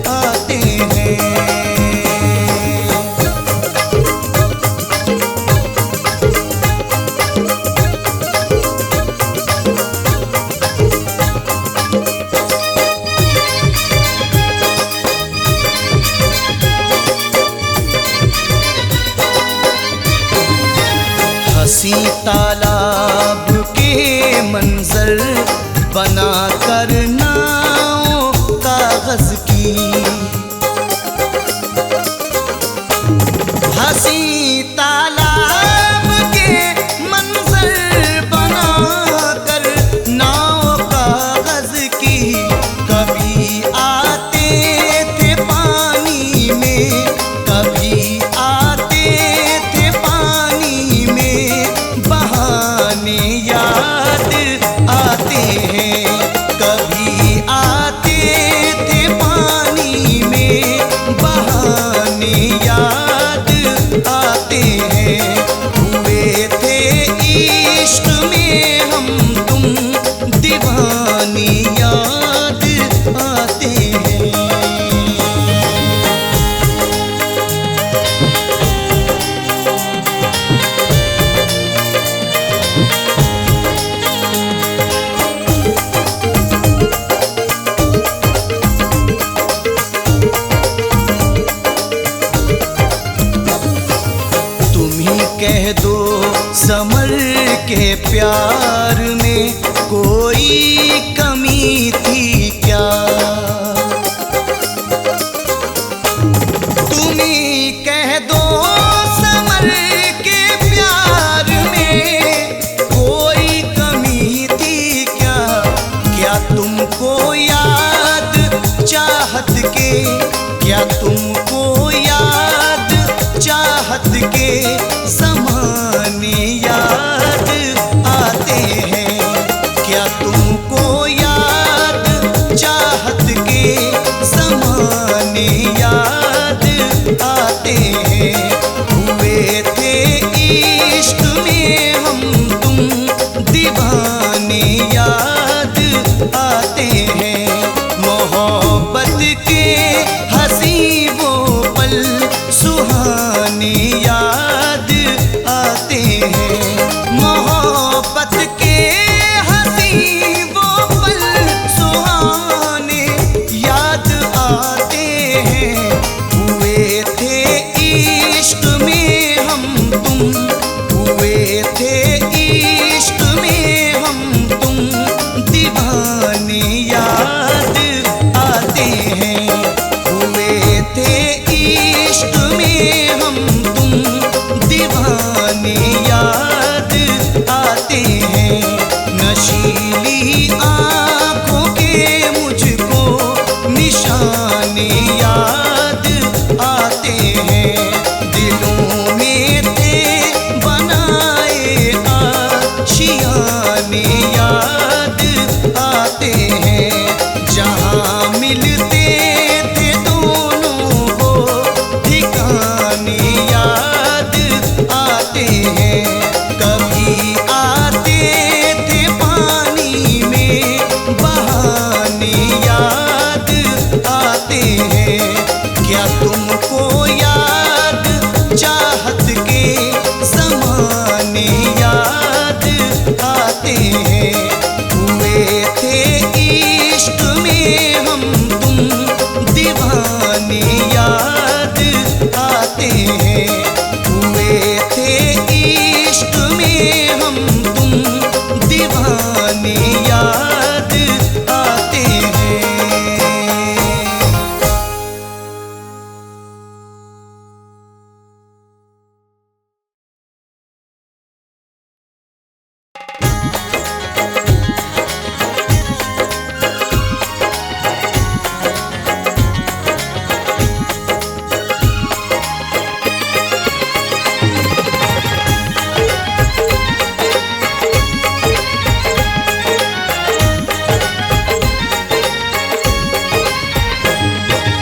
आते हैं। हंसी तालाब के मंजर बना कर नाव कागज की। हंसी तालाब के मंजर बना कर नाव कागज की। कभी आते थे पानी में, कभी आते थे पानी में, बहाने याद आते हैं। कभी आते थे पानी में, बहाने याद आते हैं। हुए थे इश्क में हम तुम दीवाने, याद आते हैं। कह दो समर के प्यार में कोई कमी थी क्या। क्या तुमको याद चाहत के ज़माने याद आते हैं? क्या तुमको याद चाहत के ज़माने याद आते हैं? हुए थे इश्क में हम तुम दीवाने याद आते हैं। मोहब्बत के हंसी वो पल सुहाने याद आते हैं। मोहब्बत के हंसी वो पल सुहाने याद आते हैं। हुए थे इश्क में हम तुम, हुए थे इश्क में हम तुम दीवाने याद आते हैं। हुए थे इश्क में हम तुम दीवाने याद आते हैं। नशीली आँखों के मुझको निशाने याद आते हैं। दिलों में थे बनाए आशियाने याद आते हैं। जहाँ मिलते थे दोनों वो ठिकाने याद आते हैं। कभी आते थे पानी में बहाने याद आते हैं। क्या तुमको याद चाहत के ज़माने याद आते हैं? हुए थे इश्क में हम तुम दीवाने याद आते हैं। हुए थे इश्क में हम तुम दीवाने याद आते हैं।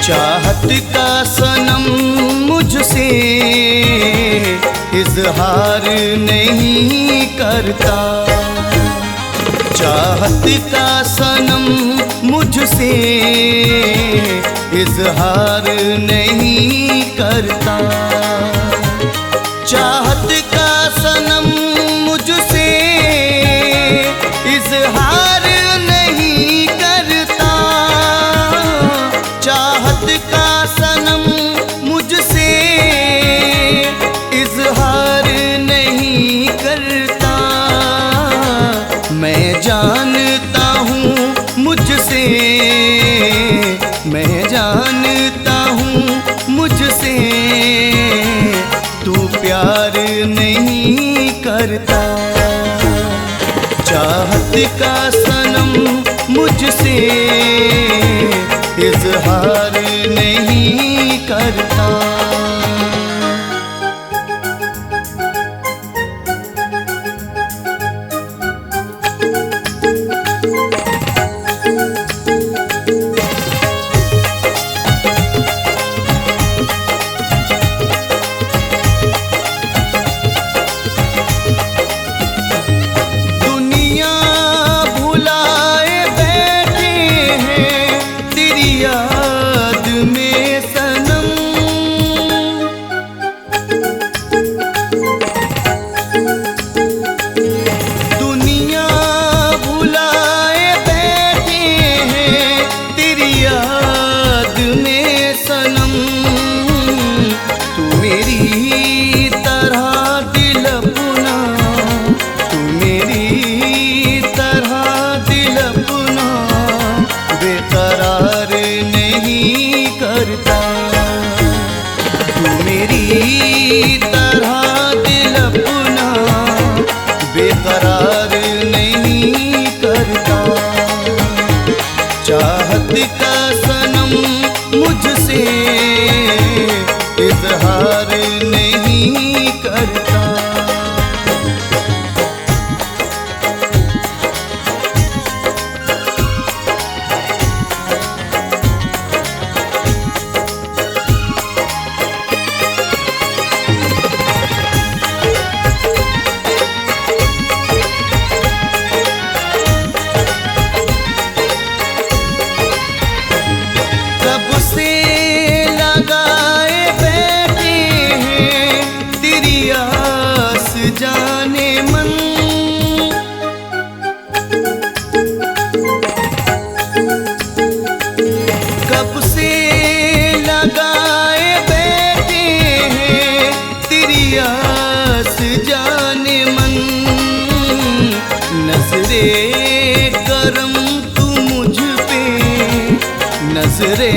चाहत का सनम मुझसे इजहार नहीं करता। चाहत का सनम मुझसे इजहार नहीं करता। चाहत का सनम मुझसे इजहार नहीं करता। चाहत का सनम मुझसे इजहार नहीं करता। मैं जानता हूँ मुझसे, मैं जानता हूँ मुझसे तू प्यार नहीं करता। चाहत का सनम मुझसे इजहार नहीं करता। दुनिया भुलाए बैठे हैं तेरी याद में सनम। दुनिया भुलाए बैठे हैं तेरी याद में सनम। तू मेरी तरह दिल अपना, तू मेरी तरह दिल अपना बेकरार नहीं करता। तू मेरी तरह दिल अपना बेकरार नहीं करता। चाहत का सनम मुझ से इजहार नहीं करता। कब से लगाए बैठे हैं तेरी आस जाने मन, कब से लगाए बैठे हैं तेरी आस जाने मन। नजरे करम तू मुझ पे, नजरे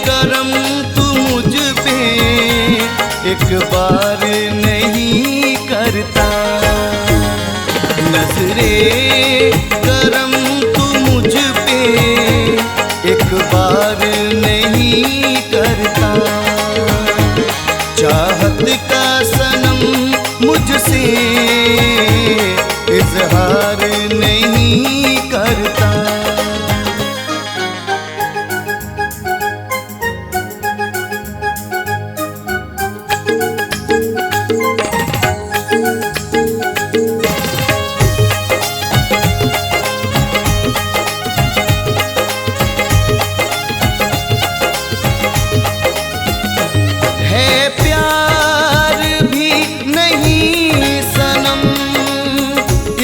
करम तू मुझ पे एक बार नहीं करता। नजरे करम तू मुझ पे एक बार नहीं करता। चाहत का सनम मुझसे इजहार नहीं करता। है प्यार भी नहीं सनम,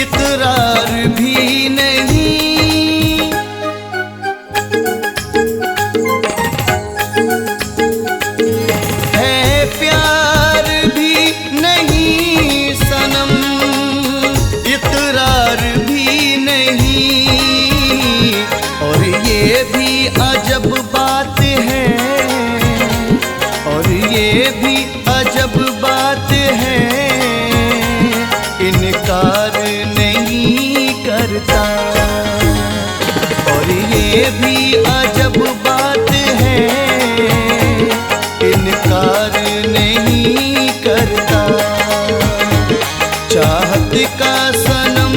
इकरार भी नहीं, है प्यार भी नहीं सनम, इकरार भी नहीं। और ये भी अजब बात है, और ये भी अजब बात है, इनकार नहीं करता। और ये भी अजब बात है, इनकार नहीं करता। चाहत का सनम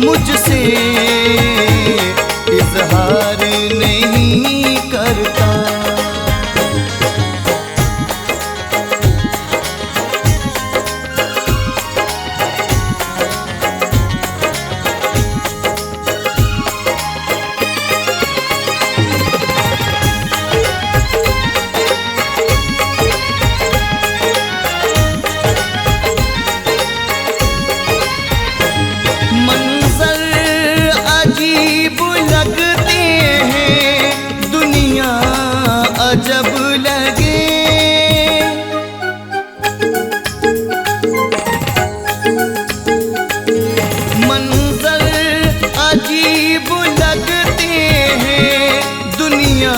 मुझसे इजहार नहीं करता। मंजर अजीब लगते हैं, दुनिया अजब लगे। मंजर अजीब लगते हैं, दुनिया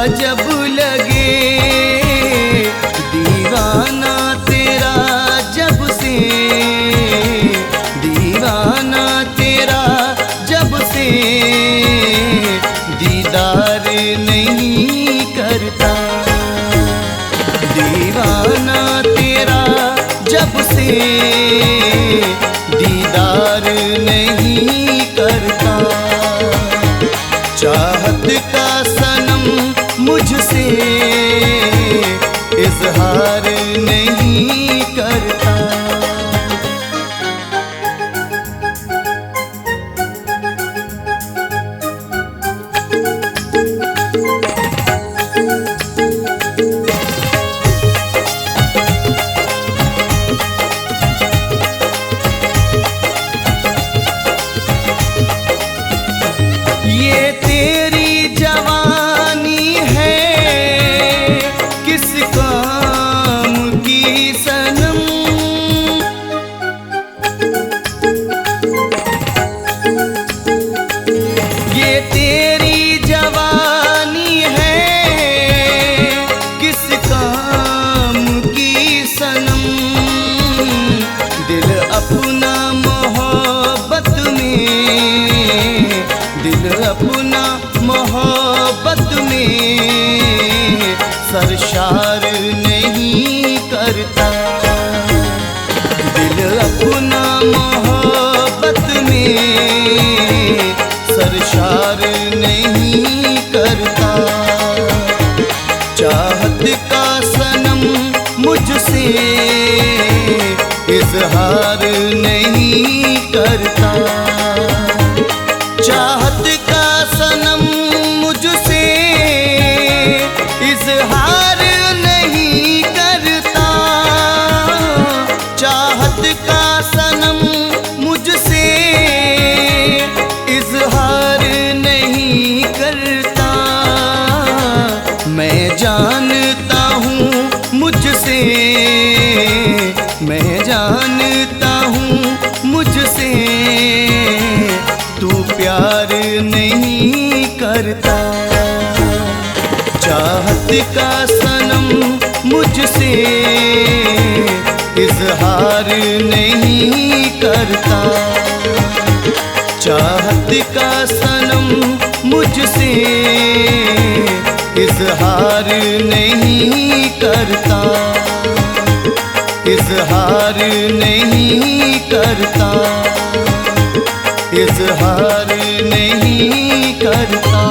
अजब लगे। दीवाना तेरा जब से, दीवाना तेरा जब से दीदार नहीं करता। दीवाना तेरा जब से दीदार नहीं करता। चाहत का सनम मुझसे इजहार नहीं करता। सरशार नहीं करता। दिल अपना मोहब्बत में सरशार नहीं करता। चाहत का सनम मुझसे इजहार नहीं करता। चाहत का सनम मुझसे इजहार नहीं करता। चाहत का सनम मुझसे इजहार नहीं करता। मैं जानता हूँ मुझसे, मैं जानता हूँ मुझसे तू प्यार नहीं करता। चाहत का सनम मुझसे इजहार नहीं करता। चाहत का सनम मुझसे इजहार नहीं करता। इजहार नहीं करता। इजहार नहीं करता।